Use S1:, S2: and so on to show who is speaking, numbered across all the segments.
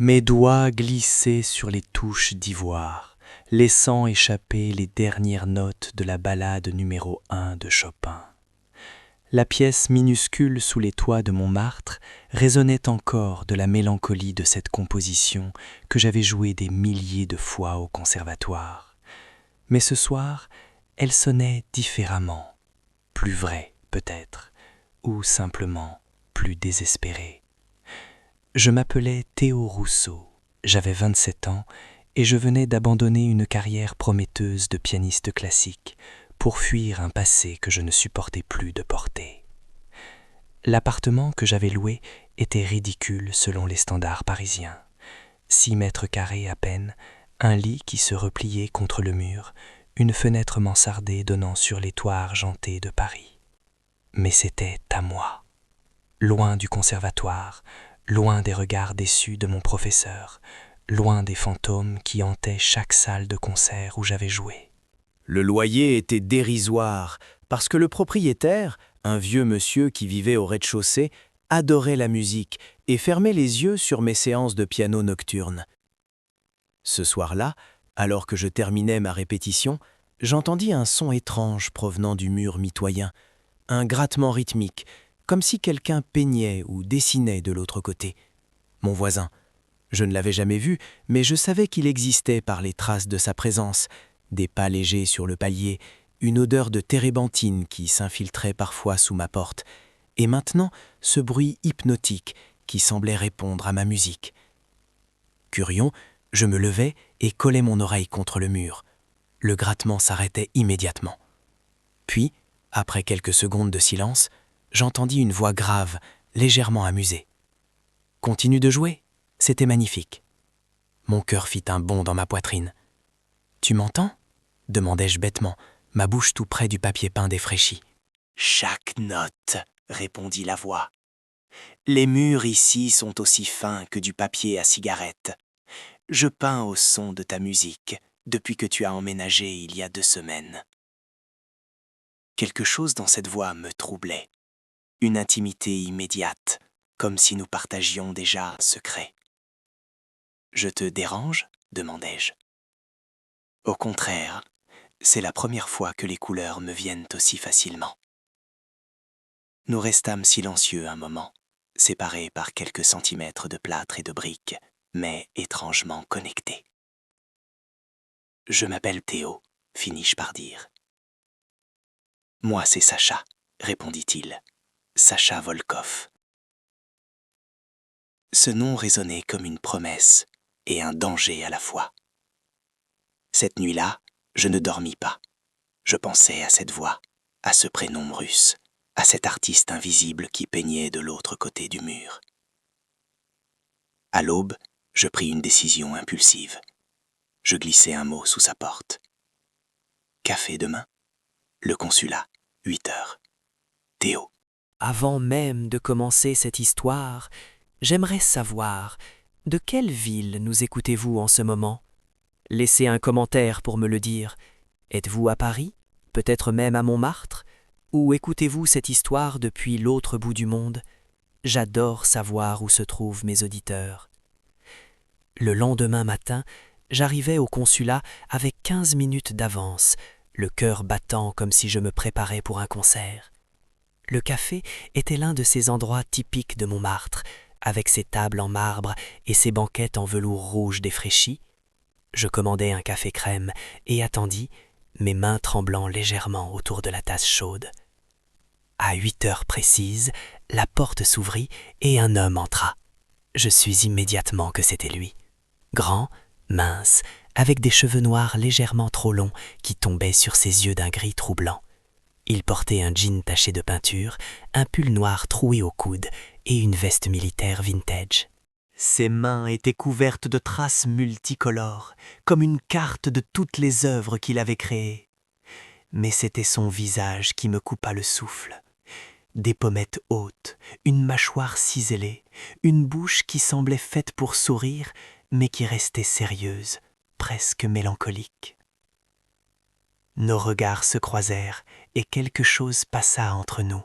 S1: Mes doigts glissaient sur les touches d'ivoire, laissant échapper les dernières notes de la ballade numéro 1 de Chopin. La pièce minuscule sous les toits de Montmartre résonnait encore de la mélancolie de cette composition que j'avais jouée des milliers de fois au conservatoire. Mais ce soir, elle sonnait différemment, plus vraie peut-être, ou simplement plus désespérée. Je m'appelais Théo Rousseau, j'avais 27 ans et je venais d'abandonner une carrière prometteuse de pianiste classique pour fuir un passé que je ne supportais plus de porter. L'appartement que j'avais loué était ridicule selon les standards parisiens. 6 mètres carrés à peine, un lit qui se repliait contre le mur, une fenêtre mansardée donnant sur les toits argentés de Paris. Mais c'était à moi, loin du conservatoire, loin des regards déçus de mon professeur, loin des fantômes qui hantaient chaque salle de concert où j'avais joué.
S2: Le loyer était dérisoire parce que le propriétaire, un vieux monsieur qui vivait au rez-de-chaussée, adorait la musique et fermait les yeux sur mes séances de piano nocturne. Ce soir-là, alors que je terminais ma répétition, j'entendis un son étrange provenant du mur mitoyen, un grattement rythmique, comme si quelqu'un peignait ou dessinait de l'autre côté. Mon voisin. Je ne l'avais jamais vu, mais je savais qu'il existait par les traces de sa présence, des pas légers sur le palier, une odeur de térébenthine qui s'infiltrait parfois sous ma porte, et maintenant ce bruit hypnotique qui semblait répondre à ma musique. Curieux, je me levai et collai mon oreille contre le mur. Le grattement s'arrêtait immédiatement. Puis, après quelques secondes de silence, j'entendis une voix grave, légèrement amusée. « Continue de jouer, c'était magnifique. » Mon cœur fit un bond dans ma poitrine. « Tu m'entends » demandai-je bêtement, ma bouche tout près du papier peint défraîchi.
S3: « Chaque note, » répondit la voix. « Les murs ici sont aussi fins que du papier à cigarette. Je peins au son de ta musique depuis que tu as emménagé il y a 2 semaines. » Quelque chose dans cette voix me troublait. Une intimité immédiate, comme si nous partagions déjà un secret. « Je te dérange » demandai-je. « Au contraire, c'est la première fois que les couleurs me viennent aussi facilement. » Nous restâmes silencieux un moment, séparés par quelques centimètres de plâtre et de briques, mais étrangement connectés. « Je m'appelle Théo » finis-je par dire. « Moi, c'est Sacha » répondit-il. « Sacha Volkov. » Ce nom résonnait comme une promesse et un danger à la fois. Cette nuit-là, je ne dormis pas. Je pensais à cette voix, à ce prénom russe, à cet artiste invisible qui peignait de l'autre côté du mur. À l'aube, je pris une décision impulsive. Je glissai un mot sous sa porte. « Café demain ?» Le consulat, 8 heures. Théo.
S4: Avant même de commencer cette histoire, j'aimerais savoir de quelle ville nous écoutez-vous en ce moment? Laissez un commentaire pour me le dire. Êtes-vous à Paris? Peut-être même à Montmartre? Ou écoutez-vous cette histoire depuis l'autre bout du monde? J'adore savoir où se trouvent mes auditeurs. Le lendemain matin, j'arrivais au consulat avec 15 minutes d'avance, le cœur battant comme si je me préparais pour un concert. Le café était l'un de ces endroits typiques de Montmartre, avec ses tables en marbre et ses banquettes en velours rouge défraîchi. Je commandai un café crème et attendis, mes mains tremblant légèrement autour de la tasse chaude. À 8 heures précises, la porte s'ouvrit et un homme entra. Je sus immédiatement que c'était lui. Grand, mince, avec des cheveux noirs légèrement trop longs qui tombaient sur ses yeux d'un gris troublant. Il portait un jean taché de peinture, un pull noir troué au coude et une veste militaire vintage. Ses mains étaient couvertes de traces multicolores, comme une carte de toutes les œuvres qu'il avait créées. Mais c'était son visage qui me coupa le souffle. Des pommettes hautes, une mâchoire ciselée, une bouche qui semblait faite pour sourire, mais qui restait sérieuse, presque mélancolique. Nos regards se croisèrent et quelque chose passa entre nous.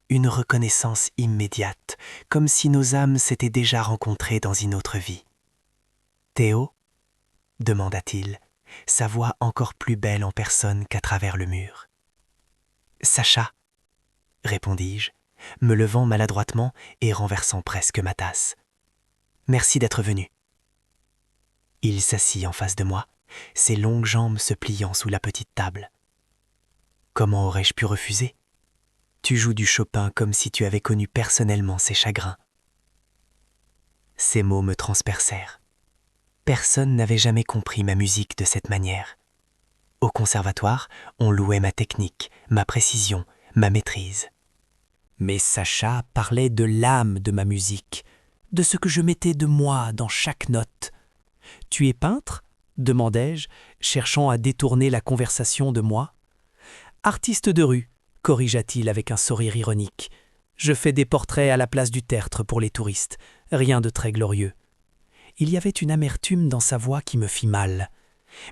S4: Une reconnaissance immédiate, comme si nos âmes s'étaient déjà rencontrées dans une autre vie.
S1: Théo demanda-t-il, sa voix encore plus belle en personne qu'à travers le mur. Sacha, répondis-je, me levant maladroitement et renversant presque ma tasse. Merci d'être venu. Il s'assit en face de moi, ses longues jambes se pliant sous la petite table. Comment aurais-je pu refuser ? Tu joues du Chopin comme si tu avais connu personnellement ses chagrins. Ces mots me transpercèrent. Personne n'avait jamais compris ma musique de cette manière. Au conservatoire, on louait ma technique, ma précision, ma maîtrise. Mais Sacha parlait de l'âme de ma musique, de ce que je mettais de moi dans chaque note. « Tu es peintre ?» demandai-je, cherchant à détourner la conversation de moi. « Artiste de rue », corrigea-t-il avec un sourire ironique. « Je fais des portraits à la place du tertre pour les touristes, rien de très glorieux. » Il y avait une amertume dans sa voix qui me fit mal.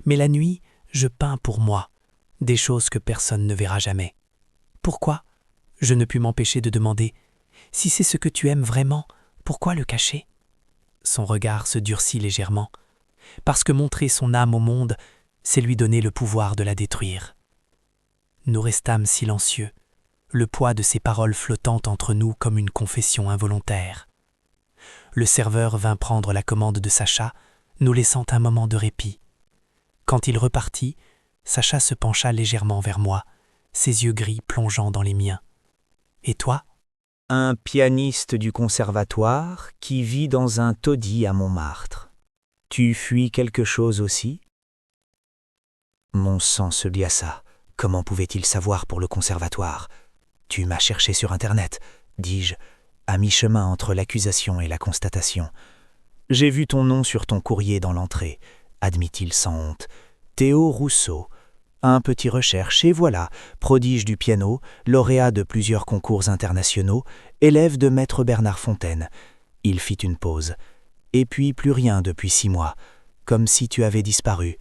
S1: Mais la nuit, je peins pour moi, des choses que personne ne verra jamais. Pourquoi ? Je ne pus m'empêcher de demander. Si c'est ce que tu aimes vraiment, pourquoi le cacher ? Son regard se durcit légèrement. Parce que montrer son âme au monde, c'est lui donner le pouvoir de la détruire. Nous restâmes silencieux, le poids de ses paroles flottant entre nous comme une confession involontaire. Le serveur vint prendre la commande de Sacha, nous laissant un moment de répit. Quand il repartit, Sacha se pencha légèrement vers moi, ses yeux gris plongeant dans les miens. « Et toi ?»
S5: Un pianiste du conservatoire qui vit dans un taudis à Montmartre. Tu fuis quelque chose aussi ? Mon sang se glaça. Comment pouvait-il savoir pour le conservatoire ? Tu m'as cherché sur Internet, dis-je, à mi-chemin entre l'accusation et la constatation. J'ai vu ton nom sur ton courrier dans l'entrée, admit-il sans honte. Théo Rousseau. Un petit recherche et voilà, prodige du piano, lauréat de plusieurs concours internationaux, élève de maître Bernard Fontaine. Il fit une pause. Et puis plus rien depuis 6 mois, comme si tu avais disparu.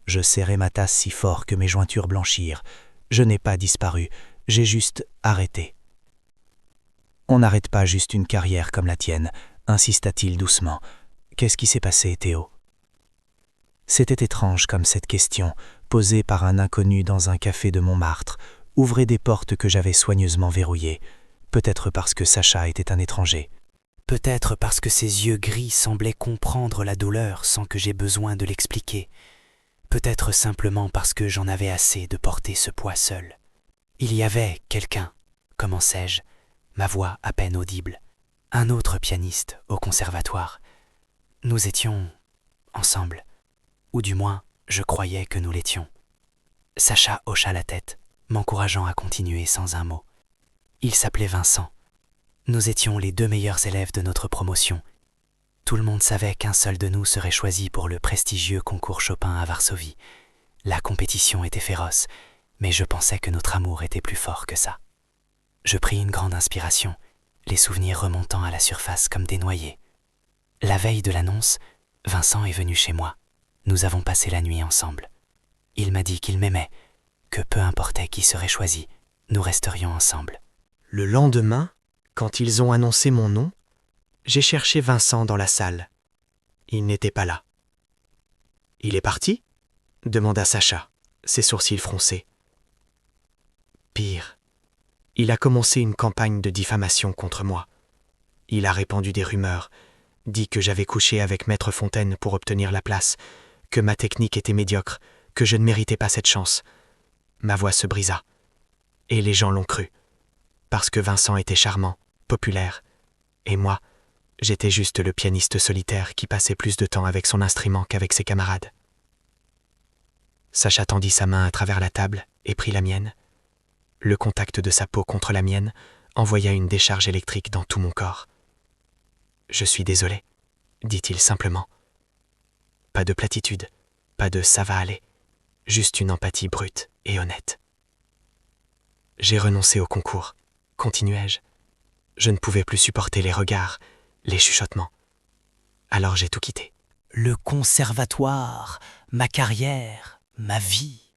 S5: Je serrai ma tasse si fort que mes jointures blanchirent. Je n'ai pas disparu, j'ai juste arrêté. On n'arrête pas juste une carrière comme la tienne, insista-t-il doucement. Qu'est-ce qui s'est passé, Théo ? C'était étrange comme cette question, posée par un inconnu dans un café de Montmartre, ouvrait des portes que j'avais soigneusement verrouillées, peut-être parce que Sacha était un étranger.
S1: Peut-être parce que ses yeux gris semblaient comprendre la douleur sans que j'aie besoin de l'expliquer. Peut-être simplement parce que j'en avais assez de porter ce poids seul. Il y avait quelqu'un, commençai-je, ma voix à peine audible, un autre pianiste au conservatoire. Nous étions ensemble, ou du moins je croyais que nous l'étions. Sacha hocha la tête, m'encourageant à continuer sans un mot. Il s'appelait Vincent. Nous étions les 2 meilleurs élèves de notre promotion. Tout le monde savait qu'un seul de nous serait choisi pour le prestigieux concours Chopin à Varsovie. La compétition était féroce, mais je pensais que notre amour était plus fort que ça. Je pris une grande inspiration, les souvenirs remontant à la surface comme des noyers. La veille de l'annonce, Vincent est venu chez moi. Nous avons passé la nuit ensemble. Il m'a dit qu'il m'aimait, que peu importait qui serait choisi, nous resterions ensemble.
S6: Le lendemain, quand ils ont annoncé mon nom, j'ai cherché Vincent dans la salle. Il n'était pas là. « Il est parti ?» demanda Sacha, ses sourcils froncés. Pire, il a commencé une campagne de diffamation contre moi. Il a répandu des rumeurs, dit que j'avais couché avec Maître Fontaine pour obtenir la place, que ma technique était médiocre, que je ne méritais pas cette chance. Ma voix se brisa. Et les gens l'ont cru. Parce que Vincent était charmant, populaire. Et moi, j'étais juste le pianiste solitaire qui passait plus de temps avec son instrument qu'avec ses camarades. Sacha tendit sa main à travers la table et prit la mienne. Le contact de sa peau contre la mienne envoya une décharge électrique dans tout mon corps. « Je suis désolé », dit-il simplement. Pas de platitude, pas de « ça va aller », juste une empathie brute et honnête. J'ai renoncé au concours, continuai-je. Je ne pouvais plus supporter les regards, les chuchotements. Alors j'ai tout quitté.
S1: Le conservatoire, ma carrière, ma vie.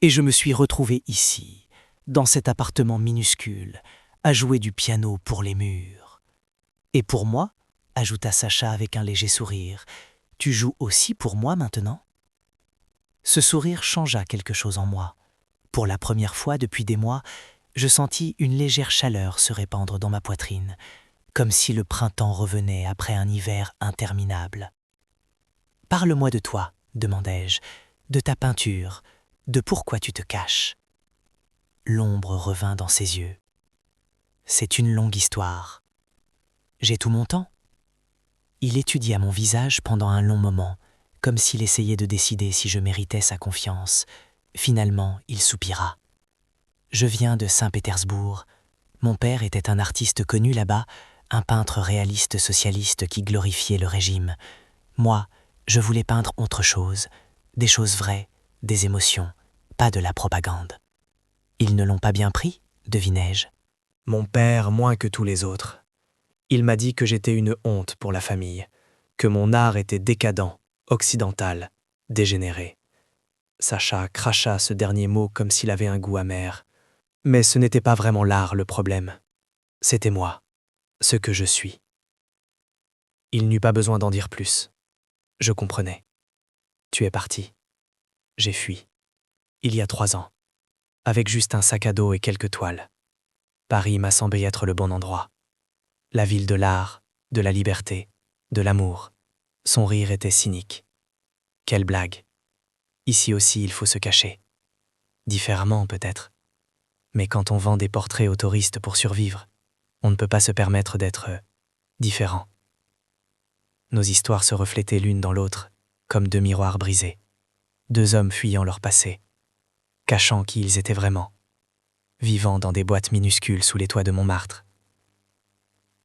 S1: Et je me suis retrouvé ici, dans cet appartement minuscule, à jouer du piano pour les murs. Et pour moi, ajouta Sacha avec un léger sourire,
S7: Tu joues aussi pour moi maintenant ?» Ce sourire changea quelque chose en moi. Pour la première fois depuis des mois, je sentis une légère chaleur se répandre dans ma poitrine, comme si le printemps revenait après un hiver interminable. « Parle-moi de toi, demandai-je, de ta peinture, de pourquoi tu te caches. » L'ombre revint dans ses yeux. « C'est une longue histoire. J'ai tout mon temps ?» Il étudia mon visage pendant un long moment, comme s'il essayait de décider si je méritais sa confiance. Finalement, il soupira. « Je viens de Saint-Pétersbourg. Mon père était un artiste connu là-bas, un peintre réaliste socialiste qui glorifiait le régime. Moi, je voulais peindre autre chose, des choses vraies, des émotions, pas de la propagande. » Ils ne l'ont pas bien pris, devinai-je.
S1: Mon père moins que tous les autres. Il m'a dit que j'étais une honte pour la famille, que mon art était décadent, occidental, dégénéré. Sacha cracha ce dernier mot comme s'il avait un goût amer. Mais ce n'était pas vraiment l'art le problème. C'était moi, ce que je suis. Il n'eut pas besoin d'en dire plus. Je comprenais. Tu es parti. J'ai fui. Il y a 3 ans. Avec juste un sac à dos et quelques toiles. Paris m'a semblé être le bon endroit. La ville de l'art, de la liberté, de l'amour. Son rire était cynique. Quelle blague. Ici aussi, il faut se cacher. Différemment, peut-être. Mais quand on vend des portraits aux touristes pour survivre, on ne peut pas se permettre d'être différent. Nos histoires se reflétaient l'une dans l'autre, comme 2 miroirs brisés. 2 hommes fuyant leur passé, cachant qui ils étaient vraiment, vivant dans des boîtes minuscules sous les toits de Montmartre.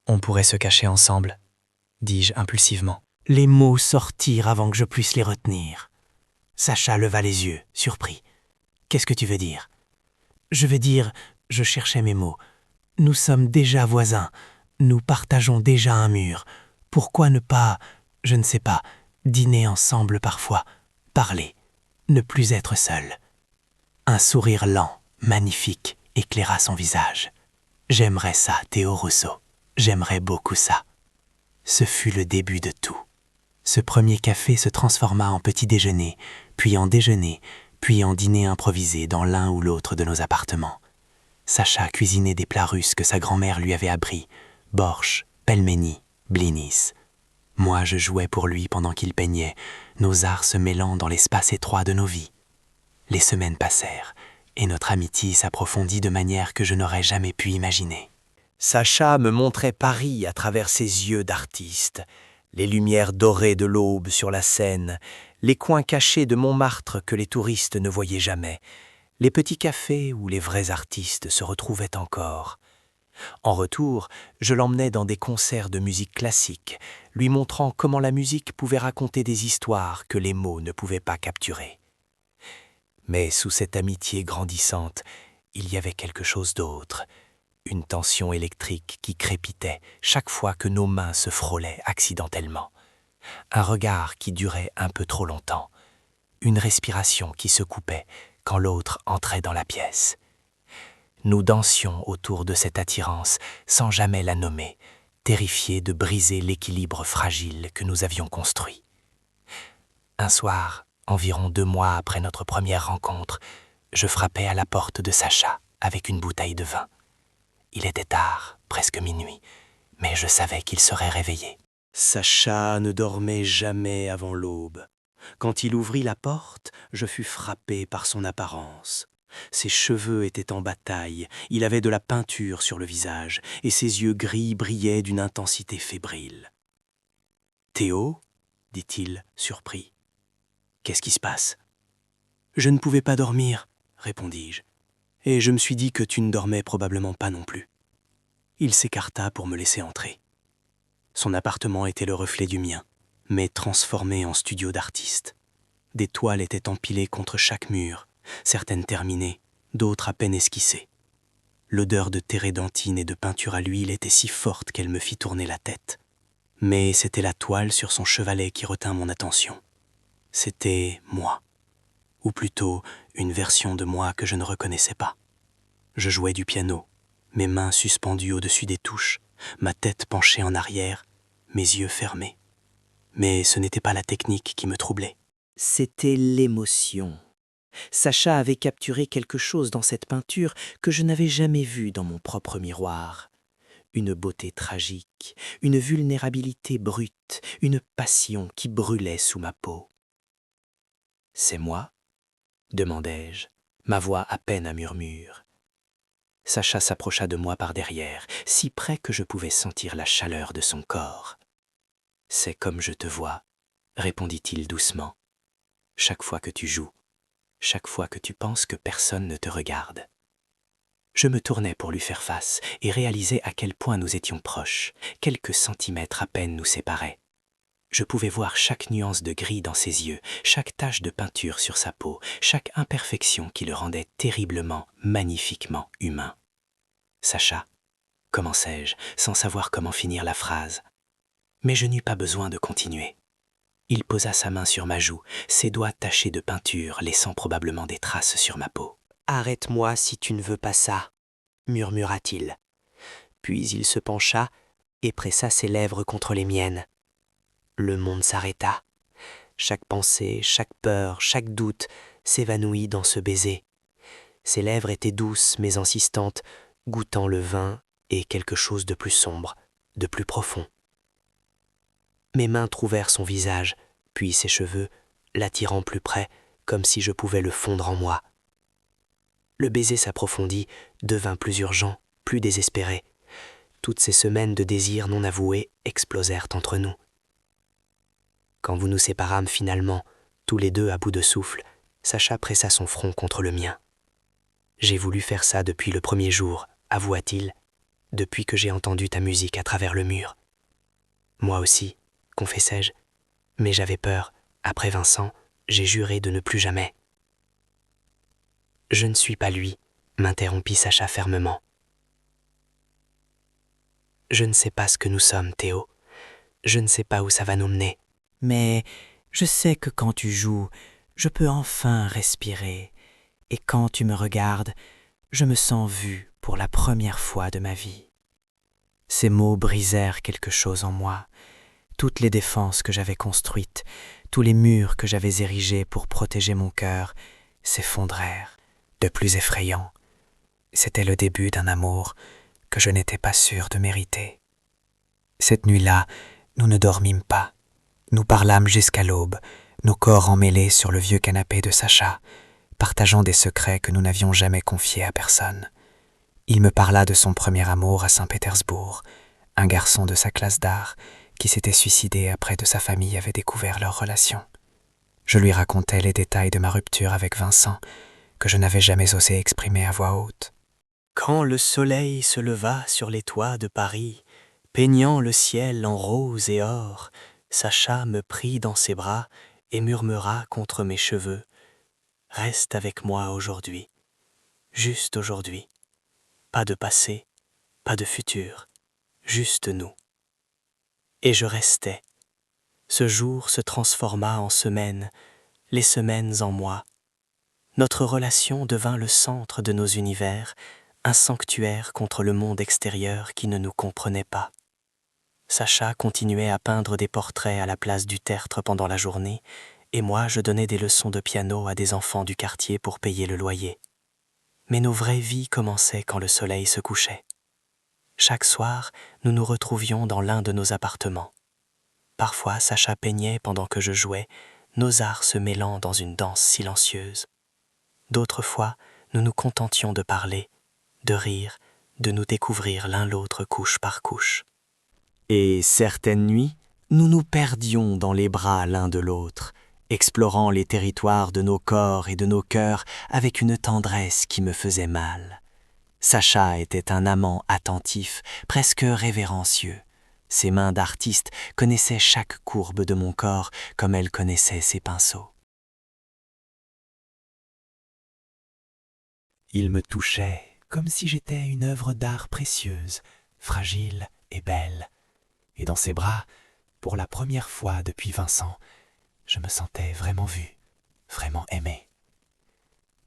S1: On pourrait se cacher ensemble, dis-je impulsivement.
S7: Les mots sortirent avant que je puisse les retenir. Sacha leva les yeux, surpris. « Qu'est-ce que tu veux dire ?»« Je veux dire, je cherchais mes mots. Nous sommes déjà voisins. Nous partageons déjà un mur. Pourquoi ne pas, je ne sais pas, dîner ensemble parfois, parler, ne plus être seul ?» Un sourire lent, magnifique, éclaira son visage. « J'aimerais ça, Théo Rousseau. J'aimerais beaucoup ça. » Ce fut le début de tout. Ce premier café se transforma en petit déjeuner, puis en déjeuner, puis en dîner improvisé dans l'un ou l'autre de nos appartements. Sacha cuisinait des plats russes que sa grand-mère lui avait appris, borsch, pelmeni, blinis. Moi, je jouais pour lui pendant qu'il peignait, nos arts se mêlant dans l'espace étroit de nos vies. Les semaines passèrent, et notre amitié s'approfondit de manière que je n'aurais jamais pu imaginer.
S2: Sacha me montrait Paris à travers ses yeux d'artiste, les lumières dorées de l'aube sur la Seine, les coins cachés de Montmartre que les touristes ne voyaient jamais, les petits cafés où les vrais artistes se retrouvaient encore. En retour, je l'emmenais dans des concerts de musique classique, lui montrant comment la musique pouvait raconter des histoires que les mots ne pouvaient pas capturer. Mais sous cette amitié grandissante, il y avait quelque chose d'autre, une tension électrique qui crépitait chaque fois que nos mains se frôlaient accidentellement, un regard qui durait un peu trop longtemps, une respiration qui se coupait quand l'autre entrait dans la pièce. Nous dansions autour de cette attirance sans jamais la nommer, terrifiés de briser l'équilibre fragile que nous avions construit. Un soir, environ 2 mois après notre première rencontre, je frappais à la porte de Sacha avec une bouteille de vin. Il était tard, presque minuit, mais je savais qu'il serait réveillé. Sacha ne dormait jamais avant l'aube. Quand il ouvrit la porte, je fus frappé par son apparence. Ses cheveux étaient en bataille, il avait de la peinture sur le visage, et ses yeux gris brillaient d'une intensité fébrile. « Théo ?» dit-il, surpris. « Qu'est-ce qui se passe ?»« Je ne pouvais pas dormir, » répondis-je, « et je me suis dit que tu ne dormais probablement pas non plus. » Il s'écarta pour me laisser entrer. Son appartement était le reflet du mien, mais transformé en studio d'artiste. Des toiles étaient empilées contre chaque mur, certaines terminées, d'autres à peine esquissées. L'odeur de térébenthine et de peinture à l'huile était si forte qu'elle me fit tourner la tête. Mais c'était la toile sur son chevalet qui retint mon attention. C'était moi, ou plutôt une version de moi que je ne reconnaissais pas. Je jouais du piano, mes mains suspendues au-dessus des touches, ma tête penchée en arrière, mes yeux fermés.
S3: Mais ce n'était pas la technique qui me troublait.
S4: C'était l'émotion. Sacha avait capturé quelque chose dans cette peinture que je n'avais jamais vu dans mon propre miroir. Une beauté tragique, une vulnérabilité brute, une passion qui brûlait sous ma peau. « C'est moi ?» demandai-je, ma voix à peine un murmure. Sacha s'approcha de moi par derrière, si près que je pouvais sentir la chaleur de son corps. « C'est comme je te vois », répondit-il doucement. « Chaque fois que tu joues, chaque fois que tu penses que personne ne te regarde. » Je me tournai pour lui faire face et réalisai à quel point nous étions proches. Quelques centimètres à peine nous séparaient. Je pouvais voir chaque nuance de gris dans ses yeux, chaque tache de peinture sur sa peau, chaque imperfection qui le rendait terriblement, magnifiquement humain. « Sacha » commençai-je, sans savoir comment finir la phrase. Mais je n'eus pas besoin de continuer. Il posa sa main sur ma joue, ses doigts tachés de peinture, laissant probablement des traces sur ma peau. « Arrête-moi si tu ne veux pas ça », murmura-t-il. Puis il se pencha et pressa ses lèvres contre les miennes. Le monde s'arrêta. Chaque pensée, chaque peur, chaque doute s'évanouit dans ce baiser. Ses lèvres étaient douces mais insistantes, goûtant le vin et quelque chose de plus sombre, de plus profond. Mes mains trouvèrent son visage, puis ses cheveux, l'attirant plus près, comme si je pouvais le fondre en moi. Le baiser s'approfondit, devint plus urgent, plus désespéré. Toutes ces semaines de désir non avoué explosèrent entre nous. Quand nous nous séparâmes finalement, tous les deux à bout de souffle, Sacha pressa son front contre le mien. J'ai voulu faire ça depuis le premier jour, avoua-t-il, depuis que j'ai entendu ta musique à travers le mur. Moi aussi, confessai-je, mais j'avais peur. Après Vincent, j'ai juré de ne plus jamais. Je ne suis pas lui, m'interrompit Sacha fermement. Je ne sais pas ce que nous sommes, Théo. Je ne sais pas où ça va nous mener. Mais je sais que quand tu joues, je peux enfin respirer. Et quand tu me regardes, je me sens vu pour la première fois de ma vie. Ces mots brisèrent quelque chose en moi. Toutes les défenses que j'avais construites, tous les murs que j'avais érigés pour protéger mon cœur, s'effondrèrent, de plus effrayant. C'était le début d'un amour que je n'étais pas sûr de mériter. Cette nuit-là, nous ne dormîmes pas. Nous parlâmes jusqu'à l'aube, nos corps emmêlés sur le vieux canapé de Sacha, partageant des secrets que nous n'avions jamais confiés à personne. Il me parla de son premier amour à Saint-Pétersbourg, un garçon de sa classe d'art qui s'était suicidé après que sa famille avait découvert leur relation. Je lui racontais les détails de ma rupture avec Vincent, que je n'avais jamais osé exprimer à voix haute. Quand le soleil se leva sur les toits de Paris, peignant le ciel en rose et or, Sacha me prit dans ses bras et murmura contre mes cheveux « Reste avec moi aujourd'hui, juste aujourd'hui. Pas de passé, pas de futur, juste nous. » Et je restais. Ce jour se transforma en semaine, les semaines en mois. Notre relation devint le centre de nos univers, un sanctuaire contre le monde extérieur qui ne nous comprenait pas. Sacha continuait à peindre des portraits à la place du tertre pendant la journée, et moi je donnais des leçons de piano à des enfants du quartier pour payer le loyer. Mais nos vraies vies commençaient quand le soleil se couchait. Chaque soir, nous nous retrouvions dans l'un de nos appartements. Parfois, Sacha peignait pendant que je jouais, nos arts se mêlant dans une danse silencieuse. D'autres fois, nous nous contentions de parler, de rire, de nous découvrir l'un l'autre couche par couche. Et certaines nuits, nous nous perdions dans les bras l'un de l'autre, explorant les territoires de nos corps et de nos cœurs avec une tendresse qui me faisait mal. Sacha était un amant attentif, presque révérencieux. Ses mains d'artiste connaissaient chaque courbe de mon corps comme elle connaissait ses pinceaux. Il me touchait comme si j'étais une œuvre d'art précieuse, fragile et belle. Et dans ses bras, pour la première fois depuis Vincent, je me sentais vraiment vu, vraiment aimé.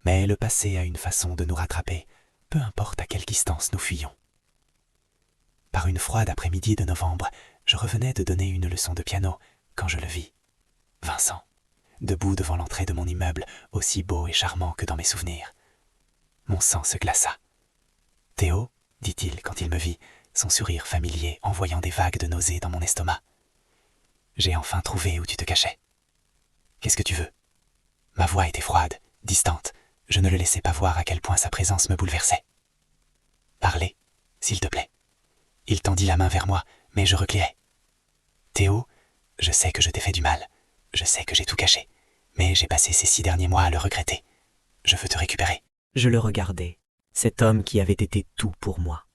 S4: Mais le passé a une façon de nous rattraper, peu importe à quelle distance nous fuyons. Par une froide après-midi de novembre, je revenais de donner une leçon de piano
S3: quand je le vis. Vincent, debout devant l'entrée de mon immeuble, aussi beau et charmant que dans mes souvenirs. Mon sang se glaça. « Théo » dit-il quand il me vit, son sourire familier envoyant des vagues de nausée dans mon estomac. « J'ai enfin trouvé où tu te cachais. Qu'est-ce que tu veux ?» Ma voix était froide, distante. Je ne le laissais pas voir à quel point sa présence me bouleversait. « Parlez, s'il te plaît. » Il tendit la main vers moi, mais je reculai. « Théo, je sais que je t'ai fait du mal. Je sais que j'ai tout caché. Mais j'ai passé ces 6 derniers mois à le regretter. Je veux te récupérer. »
S4: Je le regardais, cet homme qui avait été tout pour moi.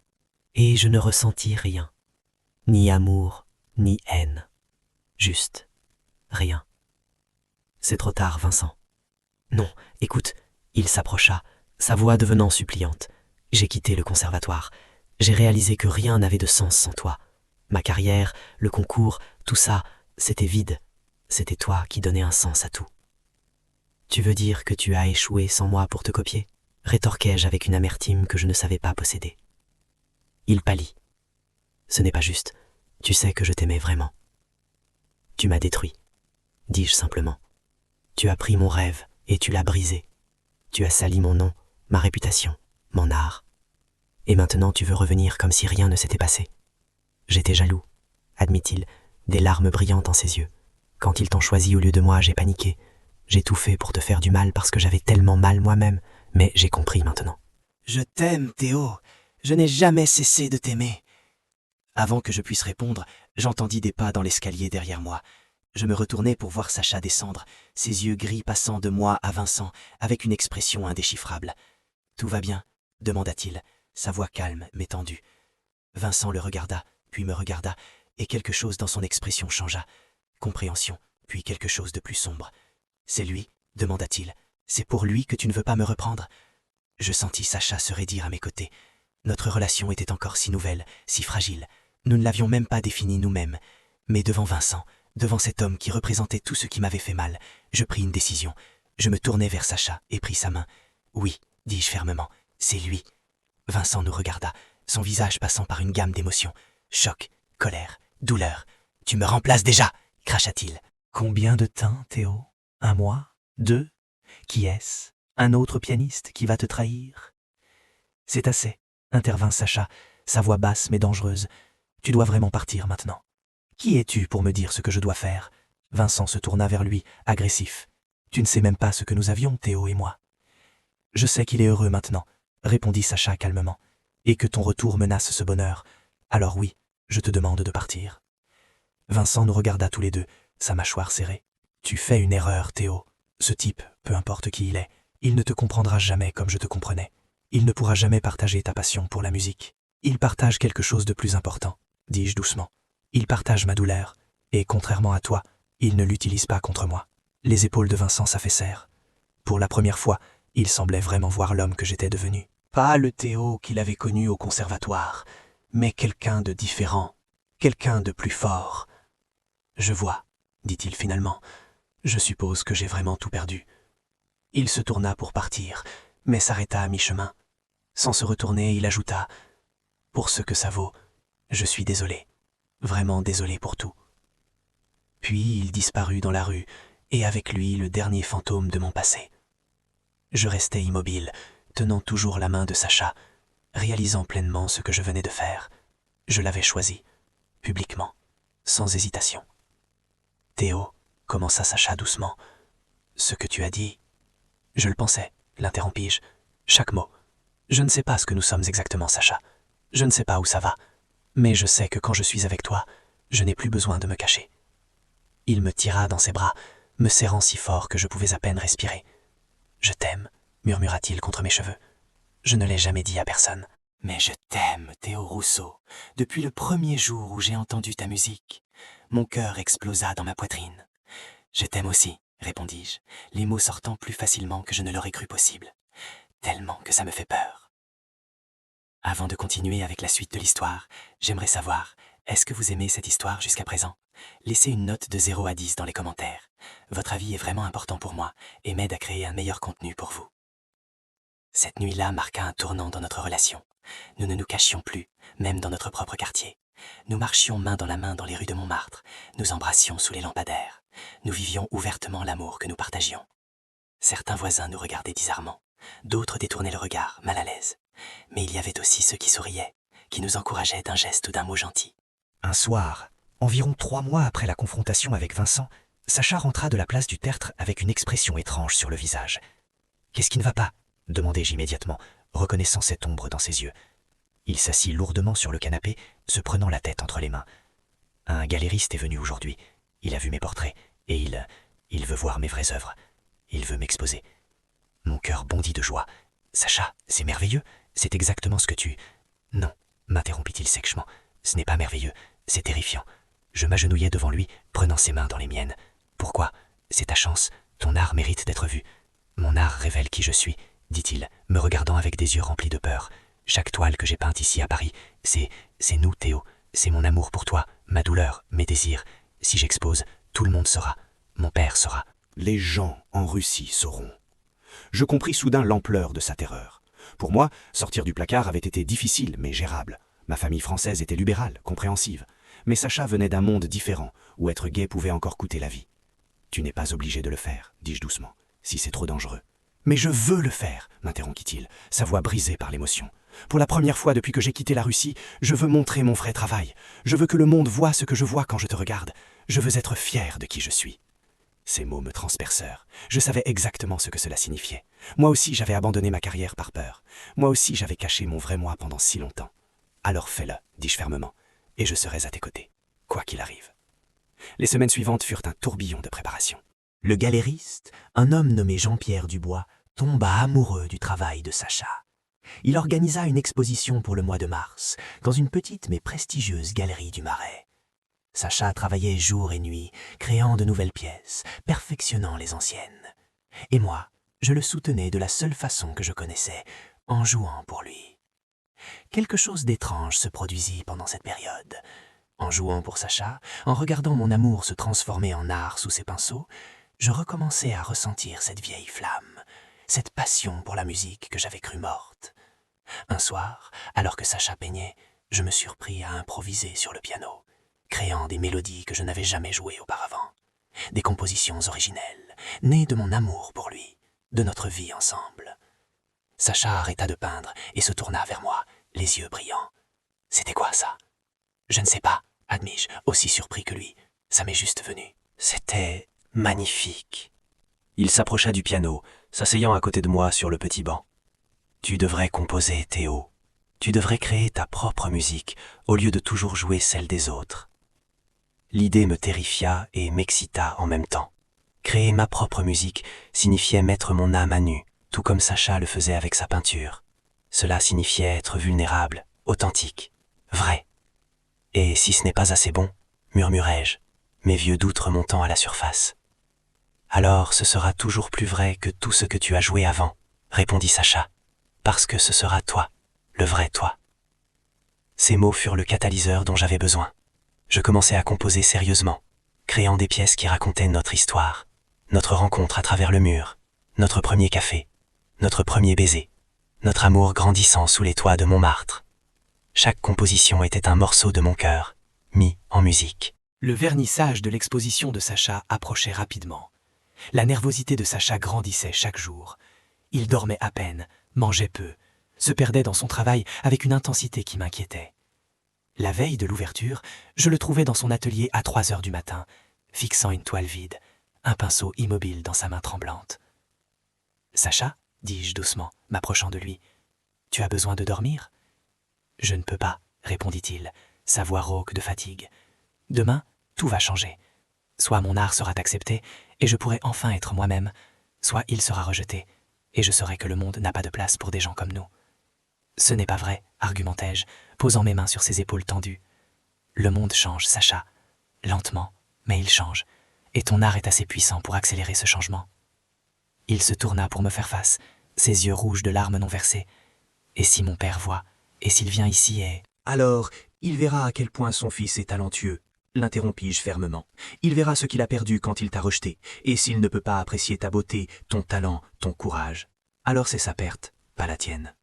S4: Et je ne ressentis rien. Ni amour, ni haine. Juste rien. C'est trop tard, Vincent. Non, écoute, il s'approcha, sa voix devenant suppliante. J'ai quitté le conservatoire. J'ai réalisé que rien n'avait de sens sans toi. Ma carrière, le concours, tout ça, c'était vide. C'était toi qui donnais un sens à tout. Tu veux dire que tu as échoué sans moi pour te copier ? Rétorquai-je avec une amertume que je ne savais pas posséder. Il pâlit. Ce n'est pas juste. Tu sais que je t'aimais vraiment. Tu m'as détruit, dis-je simplement. Tu as pris mon rêve et tu l'as brisé. Tu as sali mon nom, ma réputation, mon art. Et maintenant tu veux revenir comme si rien ne s'était passé. J'étais jaloux, admit-il, des larmes brillantes en ses yeux. Quand ils t'ont choisi au lieu de moi, j'ai paniqué. J'ai tout fait pour te faire du mal parce que j'avais tellement mal moi-même, mais j'ai compris maintenant.
S3: Je t'aime, Théo. Je n'ai jamais cessé de t'aimer. Avant que je puisse répondre, j'entendis des pas dans l'escalier derrière moi. Je me retournai pour voir Sacha descendre, ses yeux gris passant de moi à Vincent, avec une expression indéchiffrable. « Tout va bien ?» demanda-t-il, sa voix calme mais tendue. Vincent le regarda, puis me regarda, et quelque chose dans son expression changea. Compréhension, puis quelque chose de plus sombre. « C'est lui ?» demanda-t-il. « C'est pour lui que tu ne veux pas me reprendre ?» Je sentis Sacha se raidir à mes côtés. Notre relation était encore si nouvelle, si fragile. Nous ne l'avions même pas définie nous-mêmes. Mais devant Vincent, devant cet homme qui représentait tout ce qui m'avait fait mal, je pris une décision. Je me tournai vers Sacha et pris sa main. « Oui, dis-je fermement, c'est lui. » Vincent nous regarda, son visage passant par une gamme d'émotions. Choc, colère, douleur. « Tu me remplaces déjà !» cracha-t-il. « Combien de temps, Théo ? 1 mois ? 2 ? Qui est-ce ? Un autre pianiste qui va te trahir ? » « C'est assez, » intervint Sacha, sa voix basse mais dangereuse. « Tu dois vraiment partir maintenant. » « Qui es-tu pour me dire ce que je dois faire ?» Vincent se tourna vers lui, agressif. « Tu ne sais même pas ce que nous avions, Théo et moi. »« Je sais qu'il est heureux maintenant, » répondit Sacha calmement, « et que ton retour menace ce bonheur. Alors oui, je te demande de partir. » Vincent nous regarda tous les deux, sa mâchoire serrée. « Tu fais une erreur, Théo. Ce type, peu importe qui il est, il ne te comprendra jamais comme je te comprenais. Il ne pourra jamais partager ta passion pour la musique. Il partage quelque chose de plus important, dis-je doucement. Il partage ma douleur, et contrairement à toi, il ne l'utilise pas contre moi. » Les épaules de Vincent s'affaissèrent. Pour la première fois, il semblait vraiment voir l'homme que j'étais devenu. Pas le Théo qu'il avait connu au conservatoire, mais quelqu'un de différent, quelqu'un de plus fort. « Je vois, » dit-il finalement. « Je suppose que j'ai vraiment tout perdu. » Il se tourna pour partir, mais s'arrêta à mi-chemin. Sans se retourner, il ajouta « Pour ce que ça vaut, je suis désolé. Vraiment désolé pour tout. » Puis il disparut dans la rue, et avec lui le dernier fantôme de mon passé. Je restais immobile, tenant toujours la main de Sacha, réalisant pleinement ce que je venais de faire. Je l'avais choisi, publiquement, sans hésitation. « Théo, » commença Sacha doucement, « ce que tu as dit... » « Je le pensais, » l'interrompis-je. « Chaque mot. Je ne sais pas ce que nous sommes exactement, Sacha. Je ne sais pas où ça va. Mais je sais que quand je suis avec toi, je n'ai plus besoin de me cacher. » Il me tira dans ses bras, me serrant si fort que je pouvais à peine respirer. « Je t'aime, » murmura-t-il contre mes cheveux. Je ne l'ai jamais dit à personne. « Mais je t'aime, Théo Rousseau, depuis le premier jour où j'ai entendu ta musique. » Mon cœur explosa dans ma poitrine. « Je t'aime aussi, » répondis-je, les mots sortant plus facilement que je ne l'aurais cru possible. Tellement que ça me fait peur. Avant de continuer avec la suite de l'histoire, j'aimerais savoir, est-ce que vous aimez cette histoire jusqu'à présent ? Laissez une note de 0 à 10 dans les commentaires. Votre avis est vraiment important pour moi et m'aide à créer un meilleur contenu pour vous. Cette nuit-là marqua un tournant dans notre relation. Nous ne nous cachions plus, même dans notre propre quartier.
S1: Nous marchions main dans la main dans les rues de Montmartre, nous embrassions sous les lampadaires, nous vivions ouvertement l'amour que nous partagions. Certains voisins nous regardaient bizarrement, d'autres détournaient le regard, mal à l'aise. Mais il y avait aussi ceux qui souriaient, qui nous encourageaient d'un geste ou d'un mot gentil.
S8: Un soir, environ 3 mois après la confrontation avec Vincent, Sacha rentra de la place du Tertre avec une expression étrange sur le visage. « Qu'est-ce qui ne va pas ?» demandai-je immédiatement, reconnaissant cette ombre dans ses yeux. Il s'assit lourdement sur le canapé, se prenant la tête entre les mains. « Un galériste est venu aujourd'hui. Il a vu mes portraits, et il veut voir mes vraies œuvres. Il veut m'exposer. » Mon cœur bondit de joie. « Sacha, c'est merveilleux, c'est exactement ce que tu... » « Non, m'interrompit-il sèchement, ce n'est pas merveilleux, c'est terrifiant. » Je m'agenouillai devant lui, prenant ses mains dans les miennes. « Pourquoi? C'est ta chance, ton art mérite d'être vu. »« Mon art révèle qui je suis, » dit-il, me regardant avec des yeux remplis de peur. « Chaque toile que j'ai peinte ici à Paris, c'est nous, Théo. C'est mon amour pour toi, ma douleur, mes désirs. Si j'expose, tout le monde saura. Mon père saura. »
S9: Les gens en Russie sauront. Je compris soudain l'ampleur de sa terreur. Pour moi, sortir du placard avait été difficile, mais gérable. Ma famille française était libérale, compréhensive. Mais Sacha venait d'un monde différent, où être gay pouvait encore coûter la vie. « Tu n'es pas obligé de le faire, dis-je doucement, si c'est trop dangereux. »« Mais je veux le faire, m'interrompit-il, sa voix brisée par l'émotion. Pour la première fois depuis que j'ai quitté la Russie, je veux montrer mon vrai travail. Je veux que le monde voie ce que je vois quand je te regarde. Je veux être fier de qui je suis. » Ces mots me transpercèrent. Je savais exactement ce que cela signifiait. Moi aussi, j'avais abandonné ma carrière par peur. Moi aussi, j'avais caché mon vrai moi pendant si longtemps. « Alors fais-le, dis-je fermement, et je serai à tes côtés, quoi qu'il arrive. » Les semaines suivantes furent un tourbillon de préparation.
S8: Le galériste, un homme nommé Jean-Pierre Dubois, tomba amoureux du travail de Sacha. Il organisa une exposition pour le mois de mars, dans une petite mais prestigieuse galerie du Marais. Sacha travaillait jour et nuit, créant de nouvelles pièces, perfectionnant les anciennes. Et moi, je le soutenais de la seule façon que je connaissais, en jouant pour lui. Quelque chose d'étrange se produisit pendant cette période. En jouant pour Sacha, en regardant mon amour se transformer en art sous ses pinceaux, je recommençais à ressentir cette vieille flamme, cette passion pour la musique que j'avais cru morte. Un soir, alors que Sacha peignait, je me surpris à improviser sur le piano, créant des mélodies que je n'avais jamais jouées auparavant. Des compositions originelles, nées de mon amour pour lui, de notre vie ensemble. Sacha arrêta de peindre et se tourna vers moi, les yeux brillants. « C'était quoi ça ?»« Je ne sais pas, admis-je, aussi surpris que lui. Ça m'est juste venu. »
S1: C'était magnifique. Il s'approcha du piano, s'asseyant à côté de moi sur le petit banc. « Tu devrais composer, Théo. Tu devrais créer ta propre musique, au lieu de toujours jouer celle des autres. » L'idée me terrifia et m'excita en même temps. Créer ma propre musique signifiait mettre mon âme à nu, tout comme Sacha le faisait avec sa peinture. Cela signifiait être vulnérable, authentique, vrai. Et si ce n'est pas assez bon, murmurai-je, mes vieux doutes remontant à la surface. Alors ce sera toujours plus vrai que tout ce que tu as joué avant, répondit Sacha, parce que ce sera toi, le vrai toi. Ces mots furent le catalyseur dont j'avais besoin. Je commençai à composer sérieusement, créant des pièces qui racontaient notre histoire, notre rencontre à travers le mur, notre premier café, notre premier baiser, notre amour grandissant sous les toits de Montmartre. Chaque composition était un morceau de mon cœur, mis en musique.
S8: Le vernissage de l'exposition de Sacha approchait rapidement. La nervosité de Sacha grandissait chaque jour. Il dormait à peine, mangeait peu, se perdait dans son travail avec une intensité qui m'inquiétait. La veille de l'ouverture, je le trouvais dans son atelier à 3 heures du matin, fixant une toile vide, un pinceau immobile dans sa main tremblante. « Sacha, dis-je doucement, m'approchant de lui, tu as besoin de dormir ?»« Je ne peux pas, répondit-il, sa voix rauque de fatigue. Demain, tout va changer. Soit mon art sera accepté, et je pourrai enfin être moi-même, soit il sera rejeté, et je saurai que le monde n'a pas de place pour des gens comme nous. » « Ce n'est pas vrai, argumentai-je, posant mes mains sur ses épaules tendues. Le monde change, Sacha. Lentement, mais il change, et ton art est assez puissant pour accélérer ce changement. » Il se tourna pour me faire face, ses yeux rouges de larmes non versées. « Et si mon père voit, et s'il vient ici et... »
S5: « Alors, il verra à quel point son fils est talentueux, l'interrompis-je fermement. Il verra ce qu'il a perdu quand il t'a rejeté, et s'il ne peut pas apprécier ta beauté, ton talent, ton courage, alors c'est sa perte, pas la tienne. »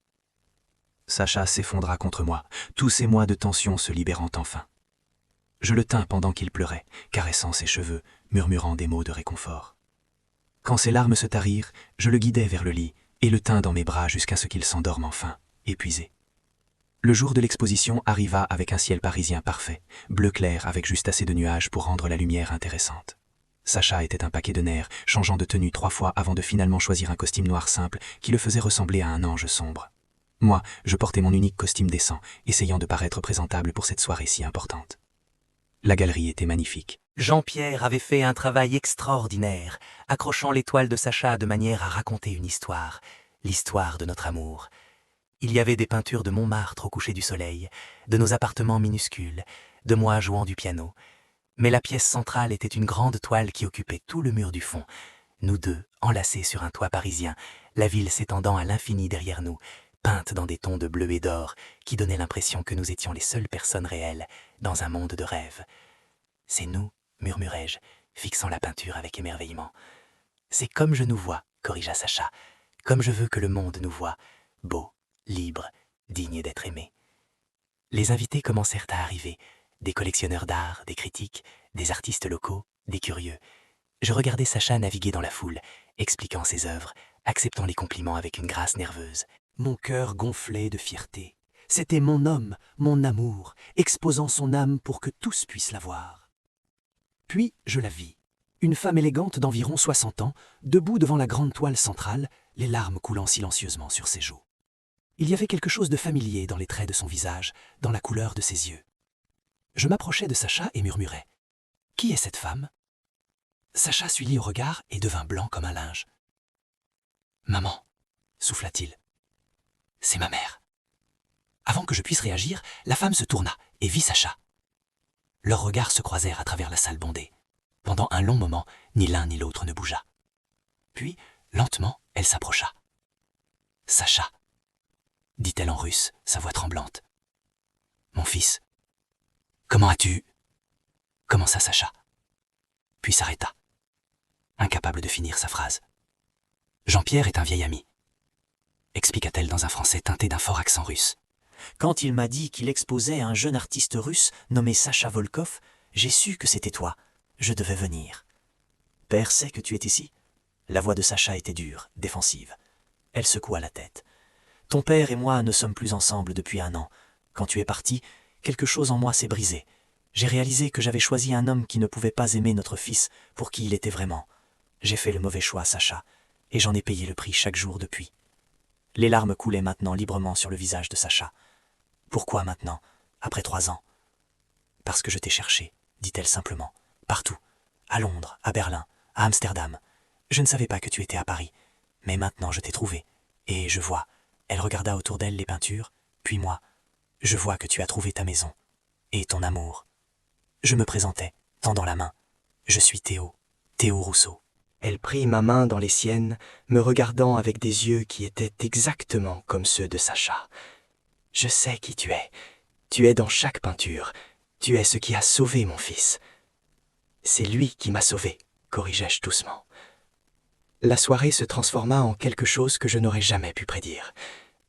S5: Sacha s'effondra contre moi, tous ces mois de tension se libérant enfin.
S1: Je le tins pendant qu'il pleurait, caressant ses cheveux, murmurant des mots de réconfort. Quand ses larmes se tarirent, je le guidai vers le lit et le tins dans mes bras jusqu'à ce qu'il s'endorme enfin, épuisé. Le jour de l'exposition arriva avec un ciel parisien parfait, bleu clair avec juste assez de nuages pour rendre la lumière intéressante. Sacha était un paquet de nerfs, changeant de tenue 3 fois avant de finalement choisir un costume noir simple qui le faisait ressembler à un ange sombre. Moi, je portais mon unique costume décent, essayant de paraître présentable pour cette soirée si importante. La galerie était magnifique.
S8: Jean-Pierre avait fait un travail extraordinaire, accrochant les toiles de Sacha de manière à raconter une histoire, l'histoire de notre amour. Il y avait des peintures de Montmartre au coucher du soleil, de nos appartements minuscules, de moi jouant du piano. Mais la pièce centrale était une grande toile qui occupait tout le mur du fond. Nous deux, enlacés sur un toit parisien, la ville s'étendant à l'infini derrière nous, peinte dans des tons de bleu et d'or qui donnaient l'impression que nous étions les seules personnes réelles dans un monde de rêve. « C'est nous », murmurai-je, fixant la peinture avec émerveillement. « C'est comme je nous vois », corrigea Sacha, « comme je veux que le monde nous voie, beau, libre, digne d'être aimé. » Les invités commencèrent à arriver, des collectionneurs d'art, des critiques, des artistes locaux, des curieux. Je regardais Sacha naviguer dans la foule, expliquant ses œuvres, acceptant les compliments avec une grâce nerveuse. Mon cœur gonflait de fierté. C'était mon homme, mon amour, exposant son âme pour que tous puissent la voir. Puis je la vis, une femme élégante d'environ 60 ans, debout devant la grande toile centrale, les larmes coulant silencieusement sur ses joues. Il y avait quelque chose de familier dans les traits de son visage, dans la couleur de ses yeux. Je m'approchai de Sacha et murmurai « Qui est cette femme ?» Sacha suivit au regard et devint blanc comme un linge. « Maman » souffla-t-il. « C'est ma mère. » Avant que je puisse réagir, la femme se tourna et vit Sacha. Leurs regards se croisèrent à travers la salle bondée. Pendant un long moment, ni l'un ni l'autre ne bougea. Puis, lentement, elle s'approcha. « Sacha » dit-elle en russe, sa voix tremblante. « Mon fils, comment as-tu... » commença Sacha. Puis s'arrêta, incapable de finir sa phrase. « Jean-Pierre est un vieil ami, » expliqua-t-elle dans un français teinté d'un fort accent russe. Quand il m'a dit qu'il exposait un jeune artiste russe nommé Sacha Volkov, j'ai su que c'était toi. Je devais venir. Père sait que tu es ici ? La voix de Sacha était dure, défensive. Elle secoua la tête. Ton père et moi ne sommes plus ensemble depuis 1 an. Quand tu es parti, quelque chose en moi s'est brisé. J'ai réalisé que j'avais choisi un homme qui ne pouvait pas aimer notre fils pour qui il était vraiment. J'ai fait le mauvais choix, Sacha, et j'en ai payé le prix chaque jour depuis. Les larmes coulaient maintenant librement sur le visage de Sacha. Pourquoi maintenant, après 3 ans ? Parce que je t'ai cherché, dit-elle simplement, partout, à Londres, à Berlin, à Amsterdam. Je ne savais pas que tu étais à Paris, mais maintenant je t'ai trouvé, et je vois. Elle regarda autour d'elle les peintures, puis moi. Je vois que tu as trouvé ta maison, et ton amour. Je me présentais, tendant la main. Je suis Théo, Théo Rousseau. Elle prit ma main dans les siennes, me regardant avec des yeux qui étaient exactement comme ceux de Sacha. Je sais qui tu es. Tu es dans chaque peinture. Tu es ce qui a sauvé mon fils. C'est lui qui m'a sauvé, corrigeai-je doucement. La soirée se transforma en quelque chose que je n'aurais jamais pu prédire.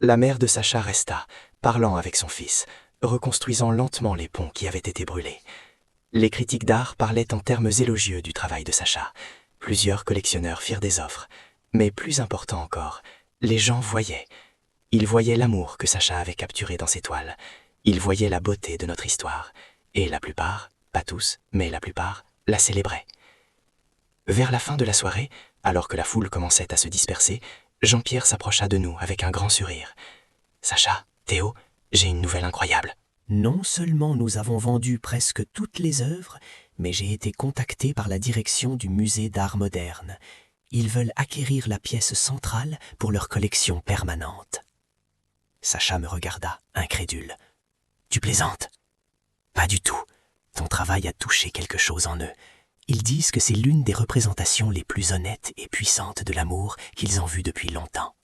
S8: La mère de Sacha resta, parlant avec son fils, reconstruisant lentement les ponts qui avaient été brûlés. Les critiques d'art parlaient en termes élogieux du travail de Sacha. Plusieurs collectionneurs firent des offres. Mais plus important encore, les gens voyaient. Ils voyaient l'amour que Sacha avait capturé dans ses toiles. Ils voyaient la beauté de notre histoire. Et la plupart, pas tous, mais la plupart, la célébraient. Vers la fin de la soirée, alors que la foule commençait à se disperser, Jean-Pierre s'approcha de nous avec un grand sourire. « Sacha, Théo, j'ai une nouvelle incroyable. Non seulement nous avons vendu presque toutes les œuvres, mais j'ai été contacté par la direction du musée d'art moderne. Ils veulent acquérir la pièce centrale pour leur collection permanente. » Sacha me regarda, incrédule. « Tu plaisantes ? » ?»« Pas du tout. Ton travail a touché quelque chose en eux. Ils disent que c'est l'une des représentations les plus honnêtes et puissantes de l'amour qu'ils ont vues depuis longtemps. »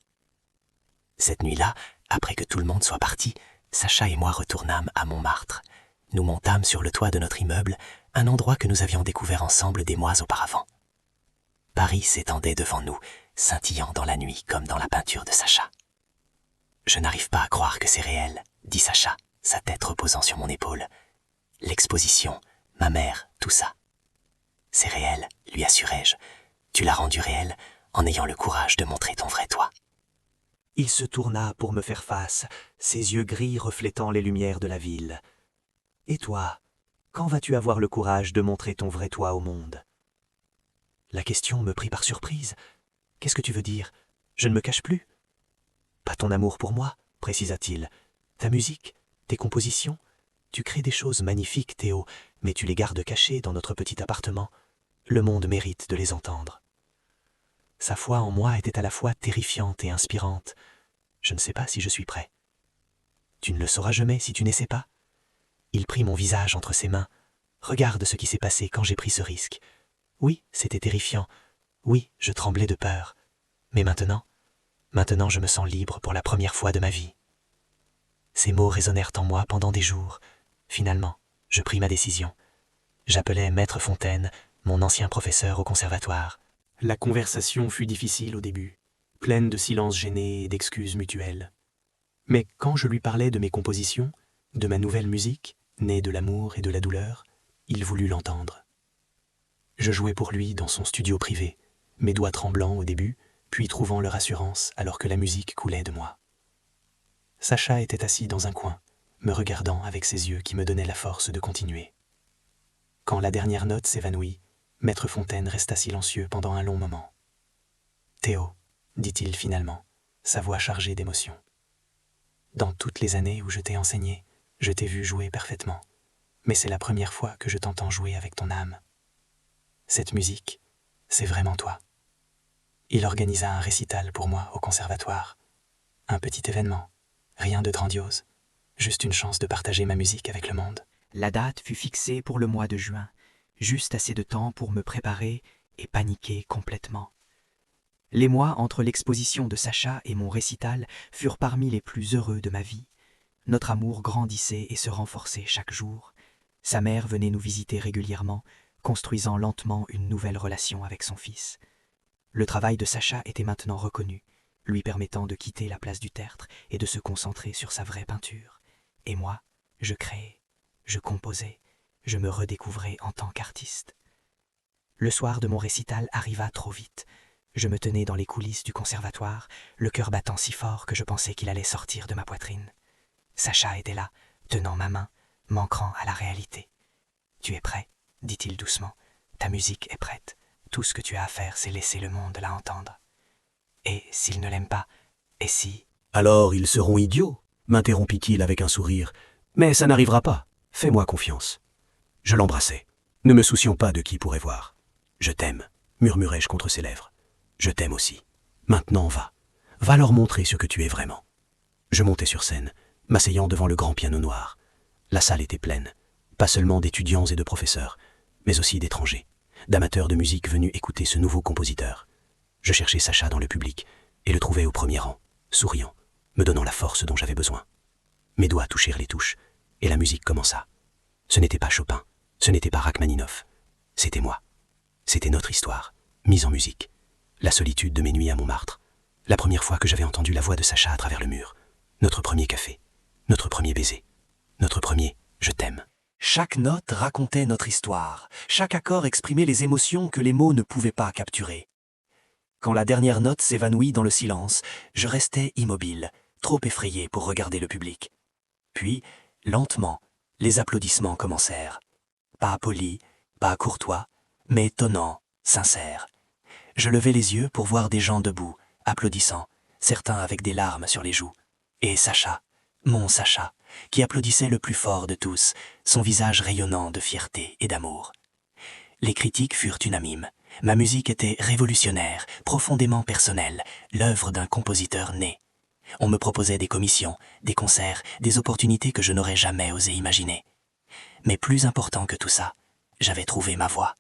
S8: Cette nuit-là, après que tout le monde soit parti, Sacha et moi retournâmes à Montmartre. Nous montâmes sur le toit de notre immeuble, un endroit que nous avions découvert ensemble des mois auparavant. Paris s'étendait devant nous, scintillant dans la nuit comme dans la peinture de Sacha. « Je n'arrive pas à croire que c'est réel, » dit Sacha, sa tête reposant sur mon épaule. « L'exposition, Ma mère, tout ça. C'est réel, lui assurai-je. Tu l'as rendu réel en ayant le courage de montrer ton vrai toi. Il se tourna pour me faire face, ses yeux gris reflétant les lumières de la ville. Et toi, quand vas-tu avoir le courage de montrer ton vrai toi au monde? La question me prit par surprise. Qu'est-ce que tu veux dire? Je ne me cache plus. Pas ton amour pour moi, précisa-t-il. Ta musique, tes compositions. Tu crées des choses magnifiques, Théo, mais tu les gardes cachées dans notre petit appartement. Le monde mérite de les entendre. Sa foi en moi était à la fois terrifiante et inspirante. Je ne sais pas si je suis prêt. Tu ne le sauras jamais si tu n'essaies pas. Il prit mon visage entre ses mains. Regarde ce qui s'est passé quand j'ai pris ce risque. Oui, c'était terrifiant. Oui, je tremblais de peur. Mais maintenant je me sens libre pour la première fois de ma vie. Ces mots résonnèrent en moi pendant des jours. Finalement, je pris ma décision. J'appelai Maître Fontaine, mon ancien professeur au conservatoire. La conversation fut difficile au début, pleine de silences gênés et d'excuses mutuelles. Mais quand je lui parlais de mes compositions, de ma nouvelle musique, née de l'amour et de la douleur, il voulut l'entendre. Je jouais pour lui dans son studio privé, mes doigts tremblants au début, puis trouvant leur assurance alors que la musique coulait de moi. Sacha était assis dans un coin, me regardant avec ses yeux qui me donnaient la force de continuer. Quand la dernière note s'évanouit, Maître Fontaine resta silencieux pendant un long moment. « Théo, dit-il finalement, sa voix chargée d'émotion. Dans toutes les années où je t'ai enseigné, je t'ai vu jouer parfaitement, mais c'est la première fois que je t'entends jouer avec ton âme. Cette musique, c'est vraiment toi. » Il organisa un récital pour moi au conservatoire. Un petit événement, rien de grandiose, juste une chance de partager ma musique avec le monde.
S4: La date fut fixée pour le mois de juin, juste assez de temps pour me préparer et paniquer complètement. Les mois entre l'exposition de Sacha et mon récital furent parmi les plus heureux de ma vie. Notre amour grandissait et se renforçait chaque jour. Sa mère venait nous visiter régulièrement, construisant lentement une nouvelle relation avec son fils. Le travail de Sacha était maintenant reconnu, lui permettant de quitter la place du tertre et de se concentrer sur sa vraie peinture. Et moi, je créais, je composais, je me redécouvrais en tant qu'artiste. Le soir de mon récital arriva trop vite. Je me tenais dans les coulisses du conservatoire, le cœur battant si fort que je pensais qu'il allait sortir de ma poitrine. Sacha était là, tenant ma main, m'ancrant à la réalité. « Tu es prêt ?» dit-il doucement. « Ta musique est prête. Tout ce que tu as à faire, c'est laisser le monde la entendre. Et s'il ne l'aime pas, et si... »
S8: « Alors ils seront idiots ?» m'interrompit-il avec un sourire. « Mais ça n'arrivera pas. Fais-moi confiance. » Je l'embrassai. Ne me soucions pas de qui pourrait voir. « Je t'aime » murmurai-je contre ses lèvres. « Je t'aime aussi. Maintenant va. Va leur montrer ce que tu es vraiment. » Je montai sur scène, m'asseyant devant le grand piano noir. La salle était pleine, pas seulement d'étudiants et de professeurs, mais aussi d'étrangers, d'amateurs de musique venus écouter ce nouveau compositeur. Je cherchais Sacha dans le public et le trouvai au premier rang, souriant, me donnant la force dont j'avais besoin. Mes doigts touchèrent les touches et la musique commença. Ce n'était pas Chopin, ce n'était pas Rachmaninoff, c'était moi. C'était notre histoire, mise en musique. La solitude de mes nuits à Montmartre, la première fois que j'avais entendu la voix de Sacha à travers le mur, notre premier café, notre premier baiser, notre premier « je t'aime ». Chaque note racontait notre histoire, chaque accord exprimait les émotions que les mots ne pouvaient pas capturer. Quand la dernière note s'évanouit dans le silence, je restais immobile, trop effrayé pour regarder le public. Puis, lentement, les applaudissements commencèrent. Pas polis, pas courtois, mais étonnants, sincères. Je levai les yeux pour voir des gens debout, applaudissant, certains avec des larmes sur les joues. Et Sacha, mon Sacha, qui applaudissait le plus fort de tous, son visage rayonnant de fierté et d'amour. Les critiques furent unanimes. Ma musique était révolutionnaire, profondément personnelle, l'œuvre d'un compositeur né. On me proposait des commissions, des concerts, des opportunités que je n'aurais jamais osé imaginer. Mais plus important que tout ça, j'avais trouvé ma voix.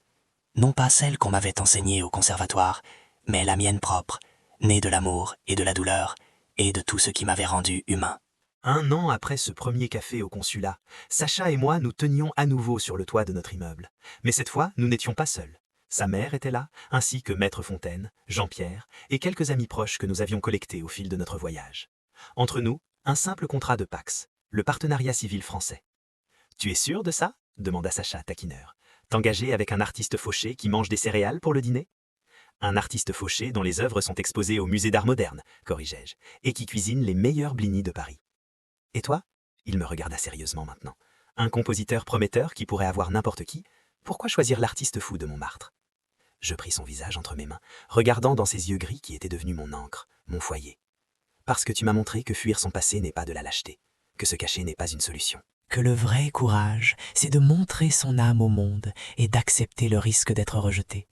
S8: Non pas celle qu'on m'avait enseignée au conservatoire, mais la mienne propre, née de l'amour et de la douleur, et de tout ce qui m'avait rendu humain. 1 an après ce premier café au consulat, Sacha et moi nous tenions à nouveau sur le toit de notre immeuble. Mais cette fois, nous n'étions pas seuls. Sa mère était là, ainsi que Maître Fontaine, Jean-Pierre et quelques amis proches que nous avions collectés au fil de notre voyage. Entre nous, un simple contrat de Pax, le partenariat civil français. « Tu es sûr de ça ?» demanda Sacha, taquineur. T'engager avec un artiste fauché qui mange des céréales pour le dîner? Un artiste fauché dont les œuvres sont exposées au musée d'art moderne, corrigeai-je, et qui cuisine les meilleurs blinis de Paris. Et toi? Il me regarda sérieusement maintenant. Un compositeur prometteur qui pourrait avoir n'importe qui? Pourquoi choisir l'artiste fou de Montmartre? Je pris son visage entre mes mains, regardant dans ses yeux gris qui étaient devenus mon encre, mon foyer. Parce que tu m'as montré que fuir son passé n'est pas de la lâcheté, que se cacher n'est pas une solution.
S1: Que le vrai courage, c'est de montrer son âme au monde et d'accepter le risque d'être rejeté.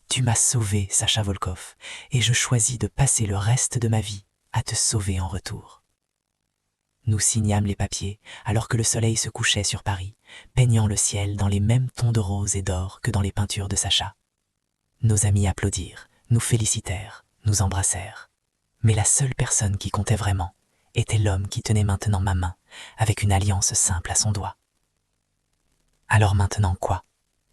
S1: Tu m'as sauvé, Sacha Volkov, et je choisis de passer le reste de ma vie à te sauver en retour. Nous signâmes les papiers alors que le soleil se couchait sur Paris, peignant le ciel dans les mêmes tons de rose et d'or que dans les peintures de Sacha. Nos amis applaudirent, nous félicitèrent, nous embrassèrent. Mais la seule personne qui comptait vraiment était l'homme qui tenait maintenant ma main, avec une alliance simple à son doigt. « Alors maintenant quoi ?»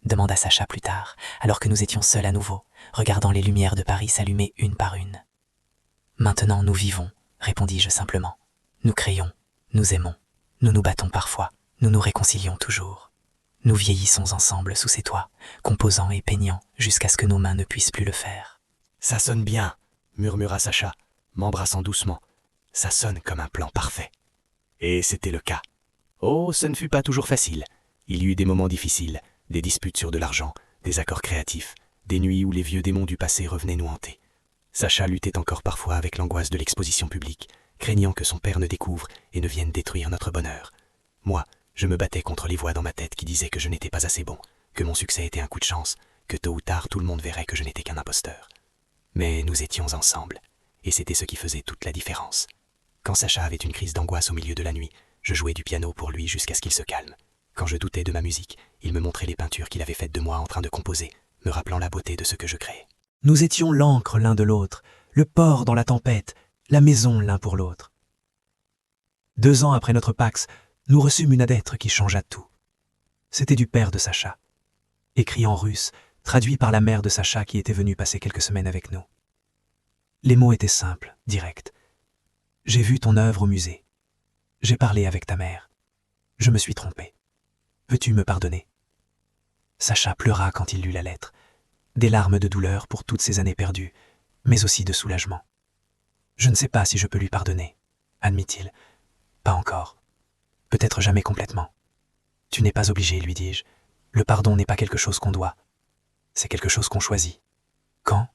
S1: demanda Sacha plus tard, alors que nous étions seuls à nouveau, regardant les lumières de Paris s'allumer une par une. « Maintenant nous vivons, répondis-je simplement. Nous créons, nous aimons, nous nous battons parfois, nous nous réconcilions toujours. Nous vieillissons ensemble sous ces toits, composant et peignant jusqu'à ce que nos mains ne puissent plus le faire. »«
S9: Ça sonne bien, murmura Sacha, m'embrassant doucement. Ça sonne comme un plan parfait. Et c'était le cas. Oh, ce ne fut pas toujours facile. Il y eut des moments difficiles, des disputes sur de l'argent, des accords créatifs, des nuits où les vieux démons du passé revenaient nous hanter. Sacha luttait encore parfois avec l'angoisse de l'exposition publique, craignant que son père ne découvre et ne vienne détruire notre bonheur. Moi, je me battais contre les voix dans ma tête qui disaient que je n'étais pas assez bon, que mon succès était un coup de chance, que tôt ou tard tout le monde verrait que je n'étais qu'un imposteur. Mais nous étions ensemble, et c'était ce qui faisait toute la différence. Quand Sacha avait une crise d'angoisse au milieu de la nuit, je jouais du piano pour lui jusqu'à ce qu'il se calme. Quand je doutais de ma musique, il me montrait les peintures qu'il avait faites de moi en train de composer, me rappelant la beauté de ce que je créais.
S1: Nous étions l'encre l'un de l'autre, le port dans la tempête, la maison l'un pour l'autre. 2 ans après notre Pax, nous reçûmes une lettre qui changea tout. C'était du père de Sacha, écrit en russe, traduit par la mère de Sacha qui était venue passer quelques semaines avec nous. Les mots étaient simples, directs. « J'ai vu ton œuvre au musée. J'ai parlé avec ta mère. Je me suis trompé. Veux-tu me pardonner ?» Sacha pleura quand il lut la lettre, des larmes de douleur pour toutes ces années perdues, mais aussi de soulagement. « Je ne sais pas si je peux lui pardonner, » admit-il. « Pas encore. Peut-être jamais complètement. Tu n'es pas obligé, lui dis-je. Le pardon n'est pas quelque chose qu'on doit. C'est quelque chose qu'on choisit. Quand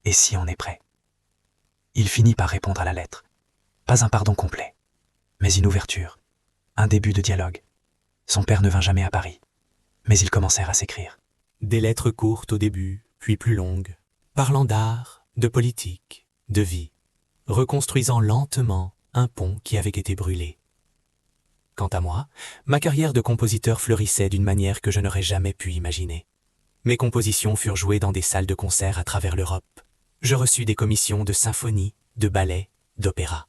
S1: et si on est prêt. » Il finit par répondre à la lettre. Pas un pardon complet, mais une ouverture, un début de dialogue. Son père ne vint jamais à Paris, mais ils commencèrent à s'écrire.
S7: Des lettres courtes au début, puis plus longues, parlant d'art, de politique, de vie, reconstruisant lentement un pont qui avait été brûlé. Quant à moi, ma carrière de compositeur fleurissait d'une manière que je n'aurais jamais pu imaginer. Mes compositions furent jouées dans des salles de concert à travers l'Europe. Je reçus des commissions de symphonie, de ballet, d'opéra.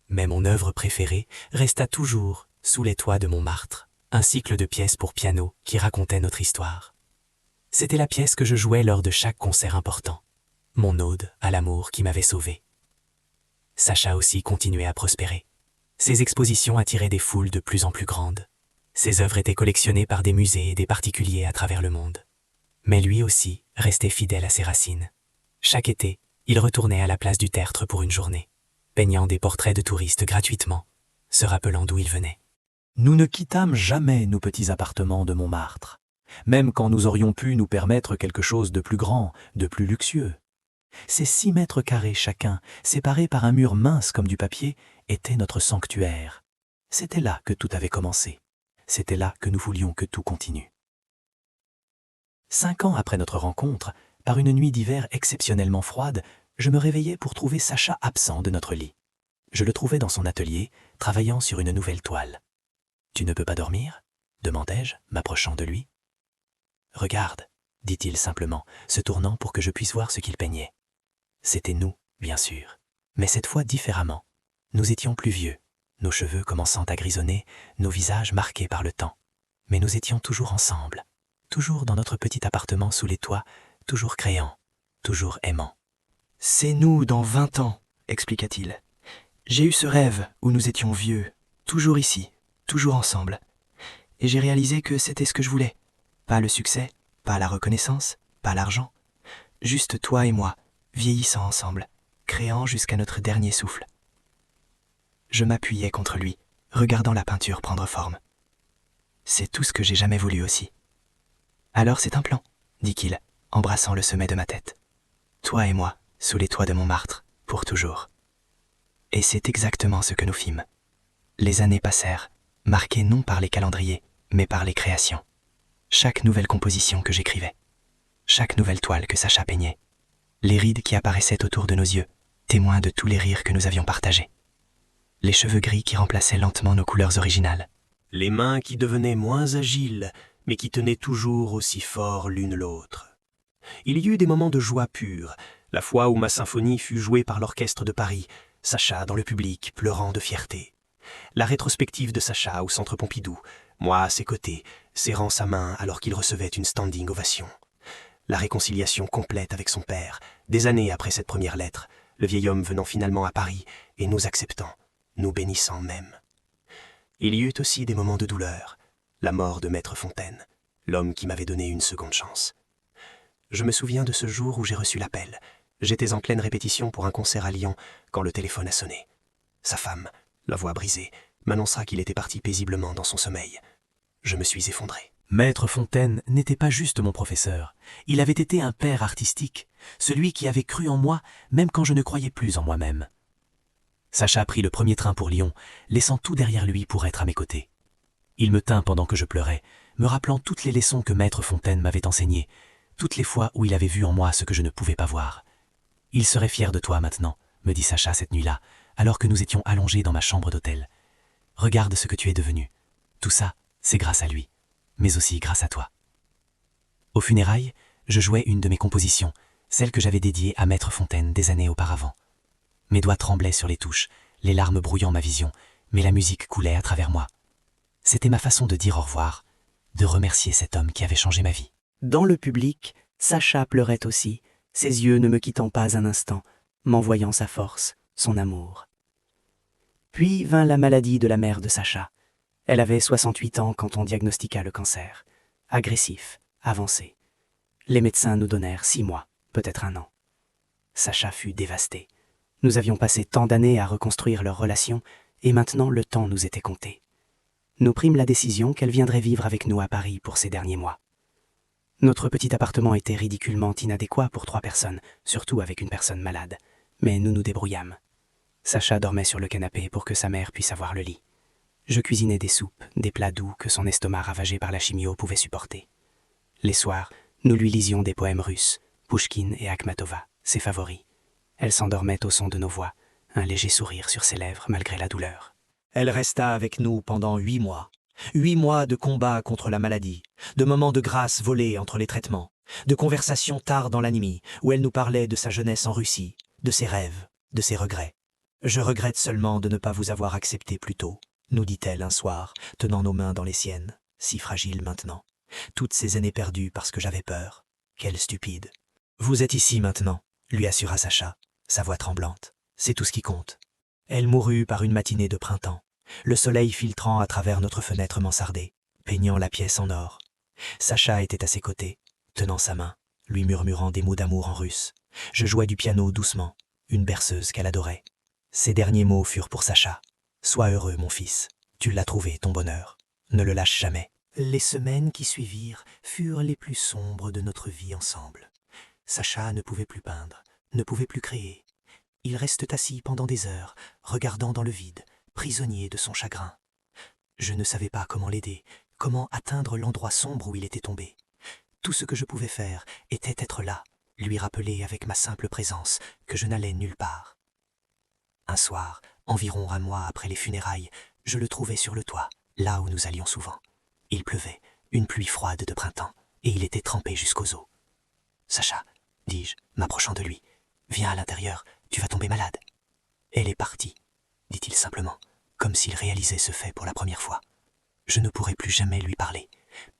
S7: Mais mon œuvre préférée resta toujours sous les toits de Montmartre, un cycle de pièces pour piano qui racontait notre histoire. C'était la pièce que je jouais lors de chaque concert important, mon ode à l'amour qui m'avait sauvé. Sacha aussi continuait à prospérer. Ses expositions attiraient des foules de plus en plus grandes. Ses œuvres étaient collectionnées par des musées et des particuliers à travers le monde. Mais lui aussi restait fidèle à ses racines. Chaque été, il retournait à la place du Tertre pour une journée, peignant des portraits de touristes gratuitement, se rappelant d'où il venait.
S8: Nous ne quittâmes jamais nos petits appartements de Montmartre, même quand nous aurions pu nous permettre quelque chose de plus grand, de plus luxueux. Ces 6 mètres carrés chacun, séparés par un mur mince comme du papier, étaient notre sanctuaire. C'était là que tout avait commencé. C'était là que nous voulions que tout continue. 5 ans après notre rencontre, par une nuit d'hiver exceptionnellement froide, je me réveillai pour trouver Sacha absent de notre lit. Je le trouvais dans son atelier, travaillant sur une nouvelle toile. « Tu ne peux pas dormir ?» demandai-je, m'approchant de lui. « Regarde », dit-il simplement, se tournant pour que je puisse voir ce qu'il peignait. C'était nous, bien sûr, mais cette fois différemment. Nous étions plus vieux, nos cheveux commençant à grisonner, nos visages marqués par le temps. Mais nous étions toujours ensemble, toujours dans notre petit appartement sous les toits, toujours créant, toujours aimant. « C'est nous dans 20 ans, expliqua-t-il. J'ai eu ce rêve où nous étions vieux, toujours ici, toujours ensemble. et j'ai réalisé que c'était ce que je voulais. Pas le succès, pas la reconnaissance, pas l'argent. Juste toi et moi, vieillissant ensemble, créant jusqu'à notre dernier souffle. Je m'appuyais contre lui, regardant la peinture prendre forme. C'est tout ce que j'ai jamais voulu aussi. Alors c'est un plan, dit-il, embrassant le sommet de ma tête. Toi et moi, sous les toits de Montmartre, pour toujours. Et c'est exactement ce que nous fîmes. Les années passèrent, marquées non par les calendriers, mais par les créations. Chaque nouvelle composition que j'écrivais, chaque nouvelle toile que Sacha peignait, les rides qui apparaissaient autour de nos yeux, témoins de tous les rires que nous avions partagés, les cheveux gris qui remplaçaient lentement nos couleurs originales,
S3: Les mains qui devenaient moins agiles, mais qui tenaient toujours aussi fort l'une l'autre. Il y eut des moments de joie pure, la fois où ma symphonie fut jouée par l'orchestre de Paris, Sacha dans le public, pleurant de fierté. La rétrospective de Sacha au Centre Pompidou, moi à ses côtés, serrant sa main alors qu'il recevait une standing ovation. La réconciliation complète avec son père, des années après cette première lettre, le vieil homme venant finalement à Paris et nous acceptant, nous bénissant même. Il y eut aussi des moments de douleur, la mort de Maître Fontaine, l'homme qui m'avait donné une seconde chance. Je me souviens de ce jour où j'ai reçu l'appel. J'étais en pleine répétition pour un concert à Lyon quand le téléphone a sonné. Sa femme, la voix brisée, m'annonça qu'il était parti paisiblement dans son sommeil. Je me suis effondré.
S8: Maître Fontaine n'était pas juste mon professeur. Il avait été un père artistique, celui qui avait cru en moi même quand je ne croyais plus en moi-même. Sacha prit le premier train pour Lyon, laissant tout derrière lui pour être à mes côtés. Il me tint pendant que je pleurais, me rappelant toutes les leçons que Maître Fontaine m'avait enseignées, toutes les fois où il avait vu en moi ce que je ne pouvais pas voir. « Il serait fier de toi maintenant », me dit Sacha cette nuit-là, alors que nous étions allongés dans ma chambre d'hôtel. « Regarde ce que tu es devenu. Tout ça, c'est grâce à lui, mais aussi grâce à toi. » Aux funérailles, je jouais une de mes compositions, celle que j'avais dédiée à Maître Fontaine des années auparavant. Mes doigts tremblaient sur les touches, les larmes brouillant ma vision, mais la musique coulait à travers moi. C'était ma façon de dire au revoir, de remercier cet homme qui avait changé ma vie.
S4: Dans le public, Sacha pleurait aussi, ses yeux ne me quittant pas un instant, m'envoyant sa force, son amour. Puis vint la maladie de la mère de Sacha. Elle avait 68 ans quand on diagnostiqua le cancer. Agressif, avancé. Les médecins nous donnèrent 6 mois, peut-être 1 an. Sacha fut dévasté. Nous avions passé tant d'années à reconstruire leur relation, et maintenant le temps nous était compté. Nous prîmes la décision qu'elle viendrait vivre avec nous à Paris pour ces derniers mois. Notre petit appartement était ridiculement inadéquat pour 3 personnes, surtout avec une personne malade, mais nous nous débrouillâmes. Sacha dormait sur le canapé pour que sa mère puisse avoir le lit. Je cuisinais des soupes, des plats doux que son estomac ravagé par la chimio pouvait supporter. Les soirs, nous lui lisions des poèmes russes, Pouchkine et Akhmatova, ses favoris. Elle s'endormait au son de nos voix, un léger sourire sur ses lèvres malgré la douleur.
S7: Elle resta avec nous pendant 8 mois. 8 mois de combat contre la maladie, de moments de grâce volés entre les traitements, de conversations tard dans la nuit où elle nous parlait de sa jeunesse en Russie, de ses rêves, de ses regrets. « Je regrette seulement de ne pas vous avoir accepté plus tôt », nous dit-elle un soir, tenant nos mains dans les siennes, si fragiles maintenant. Toutes ces années perdues parce que j'avais peur. Quelle stupide. « Vous êtes ici maintenant », lui assura Sacha, sa voix tremblante. « C'est tout ce qui compte. » Elle mourut par une matinée de printemps, le soleil filtrant à travers notre fenêtre mansardée, peignant la pièce en or. Sacha était à ses côtés, tenant sa main, lui murmurant des mots d'amour en russe. Je jouais du piano doucement, une berceuse qu'elle adorait. Ces derniers mots furent pour Sacha. « Sois heureux, mon fils. Tu l'as trouvé, ton bonheur. Ne le lâche jamais. » Les semaines qui suivirent furent les plus sombres de notre vie ensemble. Sacha ne pouvait plus peindre, ne pouvait plus créer. Il restait assis pendant des heures, regardant dans le vide, prisonnier de son chagrin. Je ne savais pas comment l'aider, comment atteindre l'endroit sombre où il était tombé. Tout ce que je pouvais faire était être là, lui rappeler avec ma simple présence que je n'allais nulle part. Un soir, environ 1 mois après les funérailles, je le trouvai sur le toit, là où nous allions souvent. Il pleuvait, une pluie froide de printemps, et il était trempé jusqu'aux os. « Sacha, dis-je, m'approchant de lui, viens à l'intérieur, tu vas tomber malade. » « Elle est partie, dit-il simplement, comme s'il réalisait ce fait pour la première fois. Je ne pourrai plus jamais lui parler,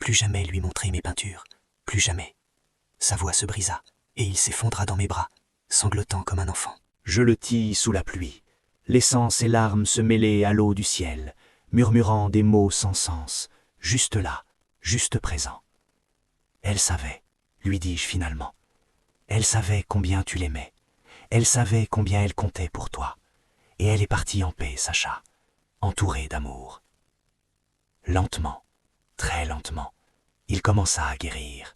S7: plus jamais lui montrer mes peintures, plus jamais. Sa voix se brisa, et il s'effondra dans mes bras, sanglotant comme un enfant. Je le tis sous la pluie, laissant ses larmes se mêler à l'eau du ciel, murmurant des mots sans sens,
S8: juste là, juste présent. Elle savait, lui dis-je finalement. Elle savait combien tu l'aimais. Elle savait combien elle comptait pour toi. Et elle est partie en paix, Sacha, entourée d'amour. Lentement, très lentement, il commença à guérir.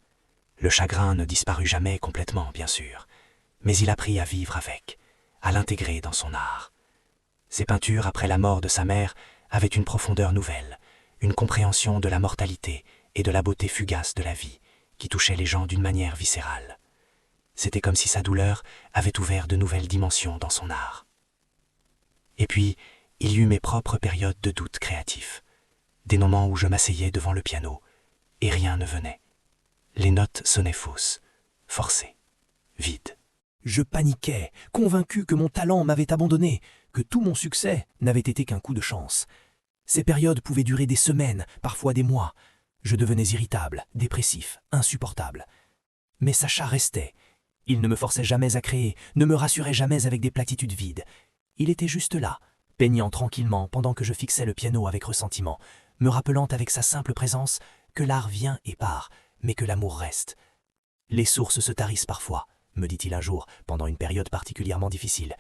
S8: Le chagrin ne disparut jamais complètement, bien sûr, mais il apprit à vivre avec, à l'intégrer dans son art. Ses peintures, après la mort de sa mère, avaient une profondeur nouvelle, une compréhension de la mortalité et de la beauté fugace de la vie, qui touchait les gens d'une manière viscérale. C'était comme si sa douleur avait ouvert de nouvelles dimensions dans son art. Et puis, il y eut mes propres périodes de doute créatif, des moments où je m'asseyais devant le piano, et rien ne venait. Les notes sonnaient fausses, forcées, vides.
S7: Je paniquais, convaincu que mon talent m'avait abandonné, que tout mon succès n'avait été qu'un coup de chance. Ces périodes pouvaient durer des semaines, parfois des mois. Je devenais irritable, dépressif, insupportable. Mais Sacha restait. Il ne me forçait jamais à créer, ne me rassurait jamais avec des platitudes vides. Il était juste là, peignant tranquillement pendant que je fixais le piano avec ressentiment, me rappelant avec sa simple présence que l'art vient et part, mais que l'amour reste. Les sources se tarissent parfois, me dit-il un jour, pendant une période particulièrement difficile.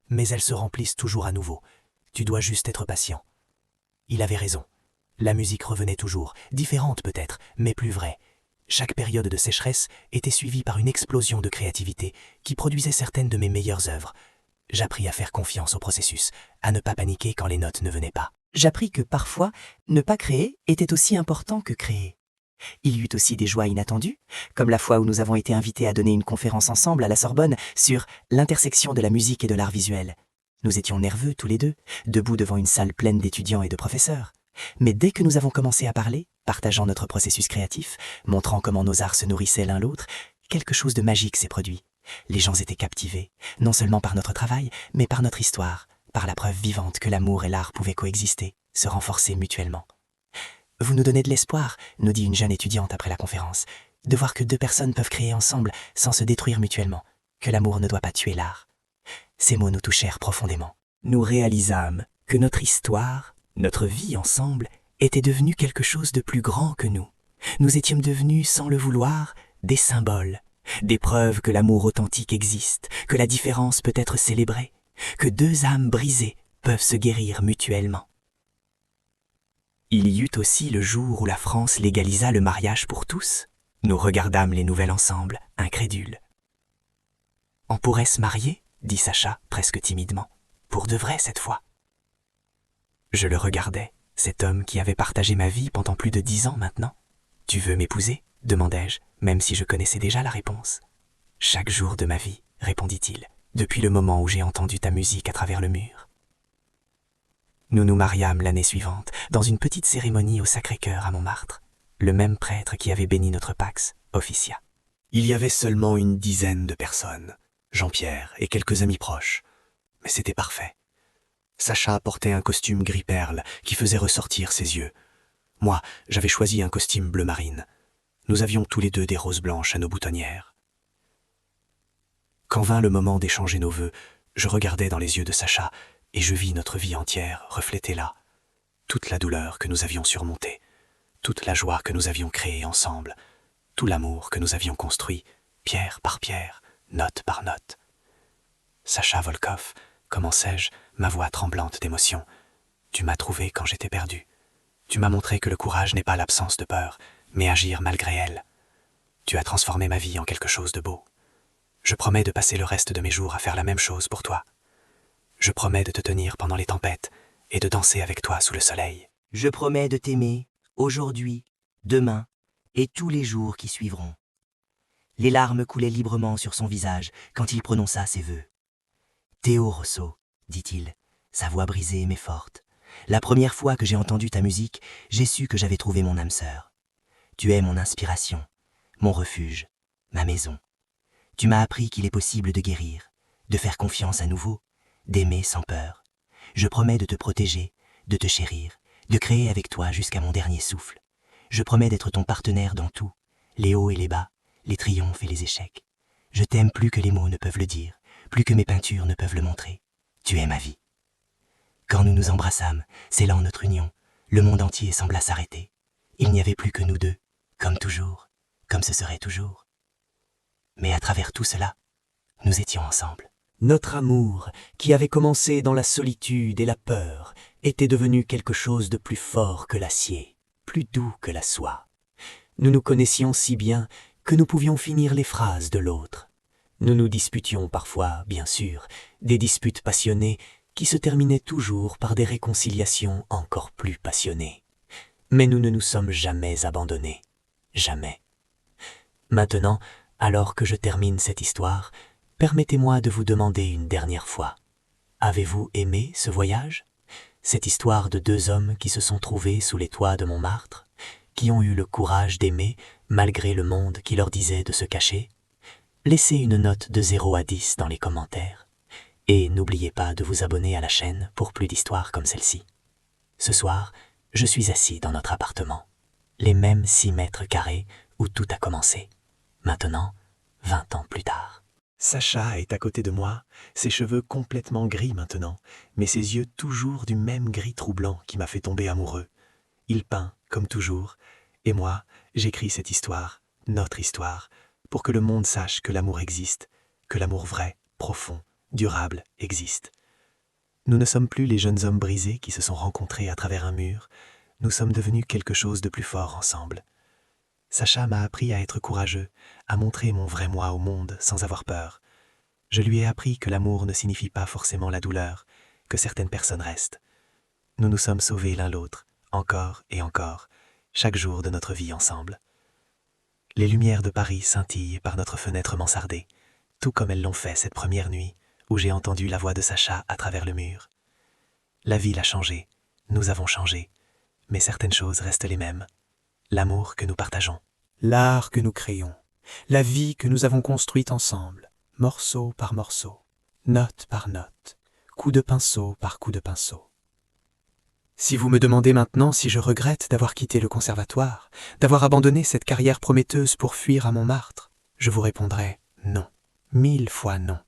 S7: Mais elles se remplissent toujours à nouveau. Tu dois juste être patient. Il avait raison. La musique revenait toujours, différente peut-être, mais plus vraie. Chaque période de sécheresse était suivie par une explosion de créativité qui produisait certaines de mes meilleures œuvres. J'appris à faire confiance au processus, à ne pas paniquer quand les notes ne venaient pas.
S10: J'appris que parfois, ne pas créer était aussi important que créer. Il y eut aussi des joies inattendues, comme la fois où nous avons été invités à donner une conférence ensemble à la Sorbonne sur l'intersection de la musique et de l'art visuel. Nous étions nerveux tous les deux, debout devant une salle pleine d'étudiants et de professeurs. Mais dès que nous avons commencé à parler, partageant notre processus créatif, montrant comment nos arts se nourrissaient l'un l'autre, quelque chose de magique s'est produit. Les gens étaient captivés, non seulement par notre travail, mais par notre histoire, par la preuve vivante que l'amour et l'art pouvaient coexister, se renforcer mutuellement. « Vous nous donnez de l'espoir », nous dit une jeune étudiante après la conférence, « de voir que deux personnes peuvent créer ensemble sans se détruire mutuellement, que l'amour ne doit pas tuer l'art. » Ces mots nous touchèrent profondément. Nous réalisâmes que notre histoire, notre vie ensemble, était devenue quelque chose de plus grand que nous. Nous étions devenus, sans le vouloir, des symboles, des preuves que l'amour authentique existe, que la différence peut être célébrée, que deux âmes brisées peuvent se guérir mutuellement. Il y eut aussi le jour où la France légalisa le mariage pour tous. Nous regardâmes les nouvelles ensemble, incrédules. « On pourrait se marier ?» dit Sacha, presque timidement. « Pour de vrai cette fois. » Je le regardais, cet homme qui avait partagé ma vie pendant plus de 10 ans maintenant. « Tu veux m'épouser ?» demandai-je, même si je connaissais déjà la réponse. « Chaque jour de ma vie, » répondit-il, « depuis le moment où j'ai entendu ta musique à travers le mur. » Nous nous mariâmes l'année suivante, dans une petite cérémonie au Sacré-Cœur à Montmartre. Le même prêtre qui avait béni notre pax officia.
S8: Il y avait seulement une dizaine de personnes, Jean-Pierre et quelques amis proches. Mais c'était parfait. Sacha portait un costume gris perle qui faisait ressortir ses yeux. Moi, j'avais choisi un costume bleu marine. Nous avions tous les deux des roses blanches à nos boutonnières. Quand vint le moment d'échanger nos vœux, je regardais dans les yeux de Sacha et je vis notre vie entière reflétée là. Toute la douleur que nous avions surmontée, toute la joie que nous avions créée ensemble, tout l'amour que nous avions construit, pierre par pierre, note par note. Sacha Volkov, commençai-je, ma voix tremblante d'émotion, tu m'as trouvé quand j'étais perdu. Tu m'as montré que le courage n'est pas l'absence de peur, mais agir malgré elle. Tu as transformé ma vie en quelque chose de beau. Je promets de passer le reste de mes jours à faire la même chose pour toi. Je promets de te tenir pendant les tempêtes et de danser avec toi sous le soleil.
S10: Je promets de t'aimer, aujourd'hui, demain et tous les jours qui suivront. Les larmes coulaient librement sur son visage quand il prononça ses vœux. Théo Rosso, dit-il, sa voix brisée mais forte. La première fois que j'ai entendu ta musique, j'ai su que j'avais trouvé mon âme sœur. Tu es mon inspiration, mon refuge, ma maison. Tu m'as appris qu'il est possible de guérir, de faire confiance à nouveau, d'aimer sans peur. Je promets de te protéger, de te chérir, de créer avec toi jusqu'à mon dernier souffle. Je promets d'être ton partenaire dans tout, les hauts et les bas, les triomphes et les échecs. Je t'aime plus que les mots ne peuvent le dire, plus que mes peintures ne peuvent le montrer. Tu es ma vie. Quand nous nous embrassâmes, scellant notre union, le monde entier sembla s'arrêter.
S8: Il n'y avait plus que nous deux, comme toujours, comme ce serait toujours. Mais à travers tout cela, nous étions ensemble. Notre amour, qui avait commencé dans la solitude et la peur, était devenu quelque chose de plus fort que l'acier, plus doux que la soie. Nous nous connaissions si bien que nous pouvions finir les phrases de l'autre. Nous nous disputions parfois, bien sûr, des disputes passionnées qui se terminaient toujours par des réconciliations encore plus passionnées. Mais nous ne nous sommes jamais abandonnés. Jamais. Maintenant, alors que je termine cette histoire, permettez-moi de vous demander une dernière fois. Avez-vous aimé ce voyage? Cette histoire de deux hommes qui se sont trouvés sous les toits de Montmartre, qui ont eu le courage d'aimer malgré le monde qui leur disait de se cacher? Laissez une note de 0 à 10 dans les commentaires. Et n'oubliez pas de vous abonner à la chaîne pour plus d'histoires comme celle-ci. Ce soir, je suis assis dans notre appartement. Les mêmes 6 mètres carrés où tout a commencé. Maintenant, 20 ans plus tard.
S2: Sacha est à côté de moi, ses cheveux complètement gris maintenant, mais ses yeux toujours du même gris troublant qui m'a fait tomber amoureux. Il peint, comme toujours, et moi, j'écris cette histoire, notre histoire, pour que le monde sache que l'amour existe, que l'amour vrai, profond, durable existe. Nous ne sommes plus les jeunes hommes brisés qui se sont rencontrés à travers un mur, nous sommes devenus quelque chose de plus fort ensemble. Sacha m'a appris à être courageux, à montrer mon vrai moi au monde sans avoir peur. Je lui ai appris que l'amour ne signifie pas forcément la douleur, que certaines personnes restent. Nous nous sommes sauvés l'un l'autre, encore et encore, chaque jour de notre vie ensemble. Les lumières de Paris scintillent par notre fenêtre mansardée, tout comme elles l'ont fait cette première nuit où j'ai entendu la voix de Sacha à travers le mur. La ville a changé, nous avons changé, mais certaines choses restent les mêmes. L'amour que nous partageons.
S7: L'art que nous créons, la vie que nous avons construite ensemble, morceau par morceau, note par note, coup de pinceau par coup de pinceau. Si vous me demandez maintenant si je regrette d'avoir quitté le conservatoire, d'avoir abandonné cette carrière prometteuse pour fuir à Montmartre, je vous répondrai non, 1000 fois non.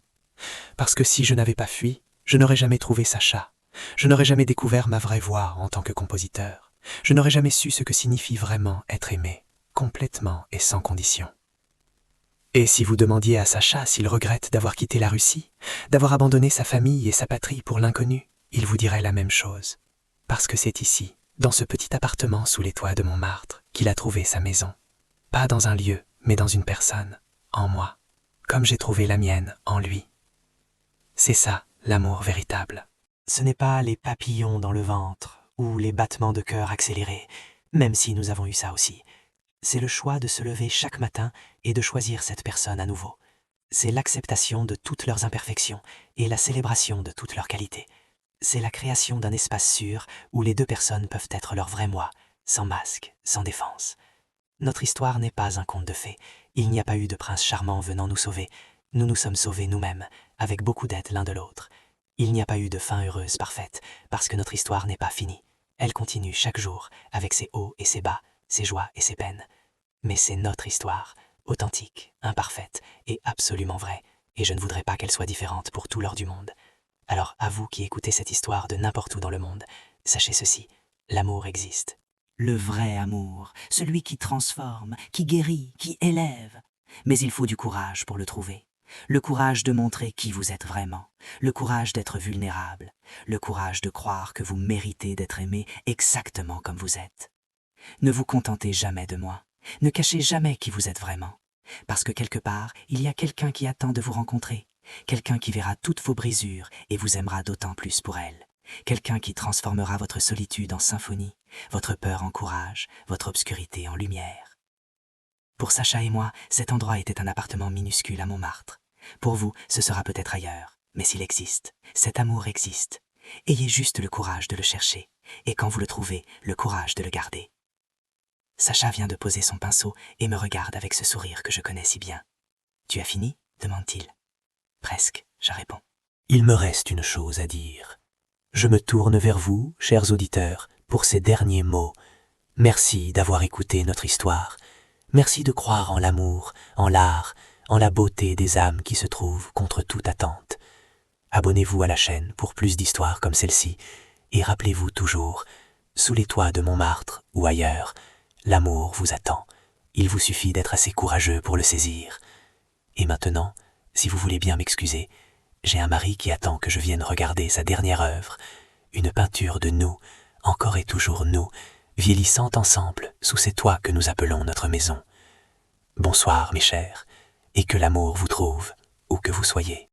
S7: Parce que si je n'avais pas fui, je n'aurais jamais trouvé Sacha, je n'aurais jamais découvert ma vraie voix en tant que compositeur, je n'aurais jamais su ce que signifie vraiment être aimé, complètement et sans condition. Et si vous demandiez à Sacha s'il regrette d'avoir quitté la Russie, d'avoir abandonné sa famille et sa patrie pour l'inconnu, il vous dirait la même chose. Parce que c'est ici, dans ce petit appartement sous les toits de Montmartre, qu'il a trouvé sa maison. Pas dans un lieu, mais dans une personne, en moi, comme j'ai trouvé la mienne en lui. C'est ça, l'amour véritable. Ce n'est pas les papillons dans le ventre, ou les battements de cœur accélérés, même si nous avons eu ça aussi. C'est le choix de se lever chaque matin et de choisir cette personne à nouveau. C'est l'acceptation de toutes leurs imperfections et la célébration de toutes leurs qualités. C'est la création d'un espace sûr où les deux personnes peuvent être leur vrai moi, sans masque, sans défense. Notre histoire n'est pas un conte de fées. Il n'y a pas eu de prince charmant venant nous sauver. Nous nous sommes sauvés nous-mêmes, avec beaucoup d'aide l'un de l'autre. Il n'y a pas eu de fin heureuse parfaite, parce que notre histoire n'est pas finie. Elle continue chaque jour, avec ses hauts et ses bas, ses joies et ses peines. Mais c'est notre histoire, authentique, imparfaite et absolument vraie, et je ne voudrais pas qu'elle soit différente pour tout l'or du monde. Alors à vous qui écoutez cette histoire de n'importe où dans le monde, sachez ceci, l'amour existe.
S11: Le vrai amour, celui qui transforme, qui guérit, qui élève. Mais il faut du courage pour le trouver. Le courage de montrer qui vous êtes vraiment, le courage d'être vulnérable, le courage de croire que vous méritez d'être aimé exactement comme vous êtes. Ne vous contentez jamais de moi, ne cachez jamais qui vous êtes vraiment, parce que quelque part, il y a quelqu'un qui attend de vous rencontrer, quelqu'un qui verra toutes vos brisures et vous aimera d'autant plus pour elle, quelqu'un qui transformera votre solitude en symphonie, votre peur en courage, votre obscurité en lumière. Pour Sacha et moi, cet endroit était un appartement minuscule à Montmartre. Pour vous, ce sera peut-être ailleurs, mais s'il existe, cet amour existe. Ayez juste le courage de le chercher, et quand vous le trouvez, le courage de le garder. Sacha vient de poser son pinceau et me regarde avec ce sourire que je connais si bien. « Tu as fini ?» demande-t-il. « Presque », je réponds.
S8: Il me reste une chose à dire. Je me tourne vers vous, chers auditeurs, pour ces derniers mots. Merci d'avoir écouté notre histoire. Merci de croire en l'amour, en l'art, en la beauté des âmes qui se trouvent contre toute attente. Abonnez-vous à la chaîne pour plus d'histoires comme celle-ci et rappelez-vous toujours, sous les toits de Montmartre ou ailleurs, L'amour vous attend. Il vous suffit d'être assez courageux pour le saisir. Et maintenant, si vous voulez bien m'excuser, j'ai un mari qui attend que je vienne regarder sa dernière œuvre, une peinture de nous, encore et toujours nous, vieillissant ensemble sous ces toits que nous appelons notre maison. Bonsoir, mes chers, et que l'amour vous trouve, où que vous soyez.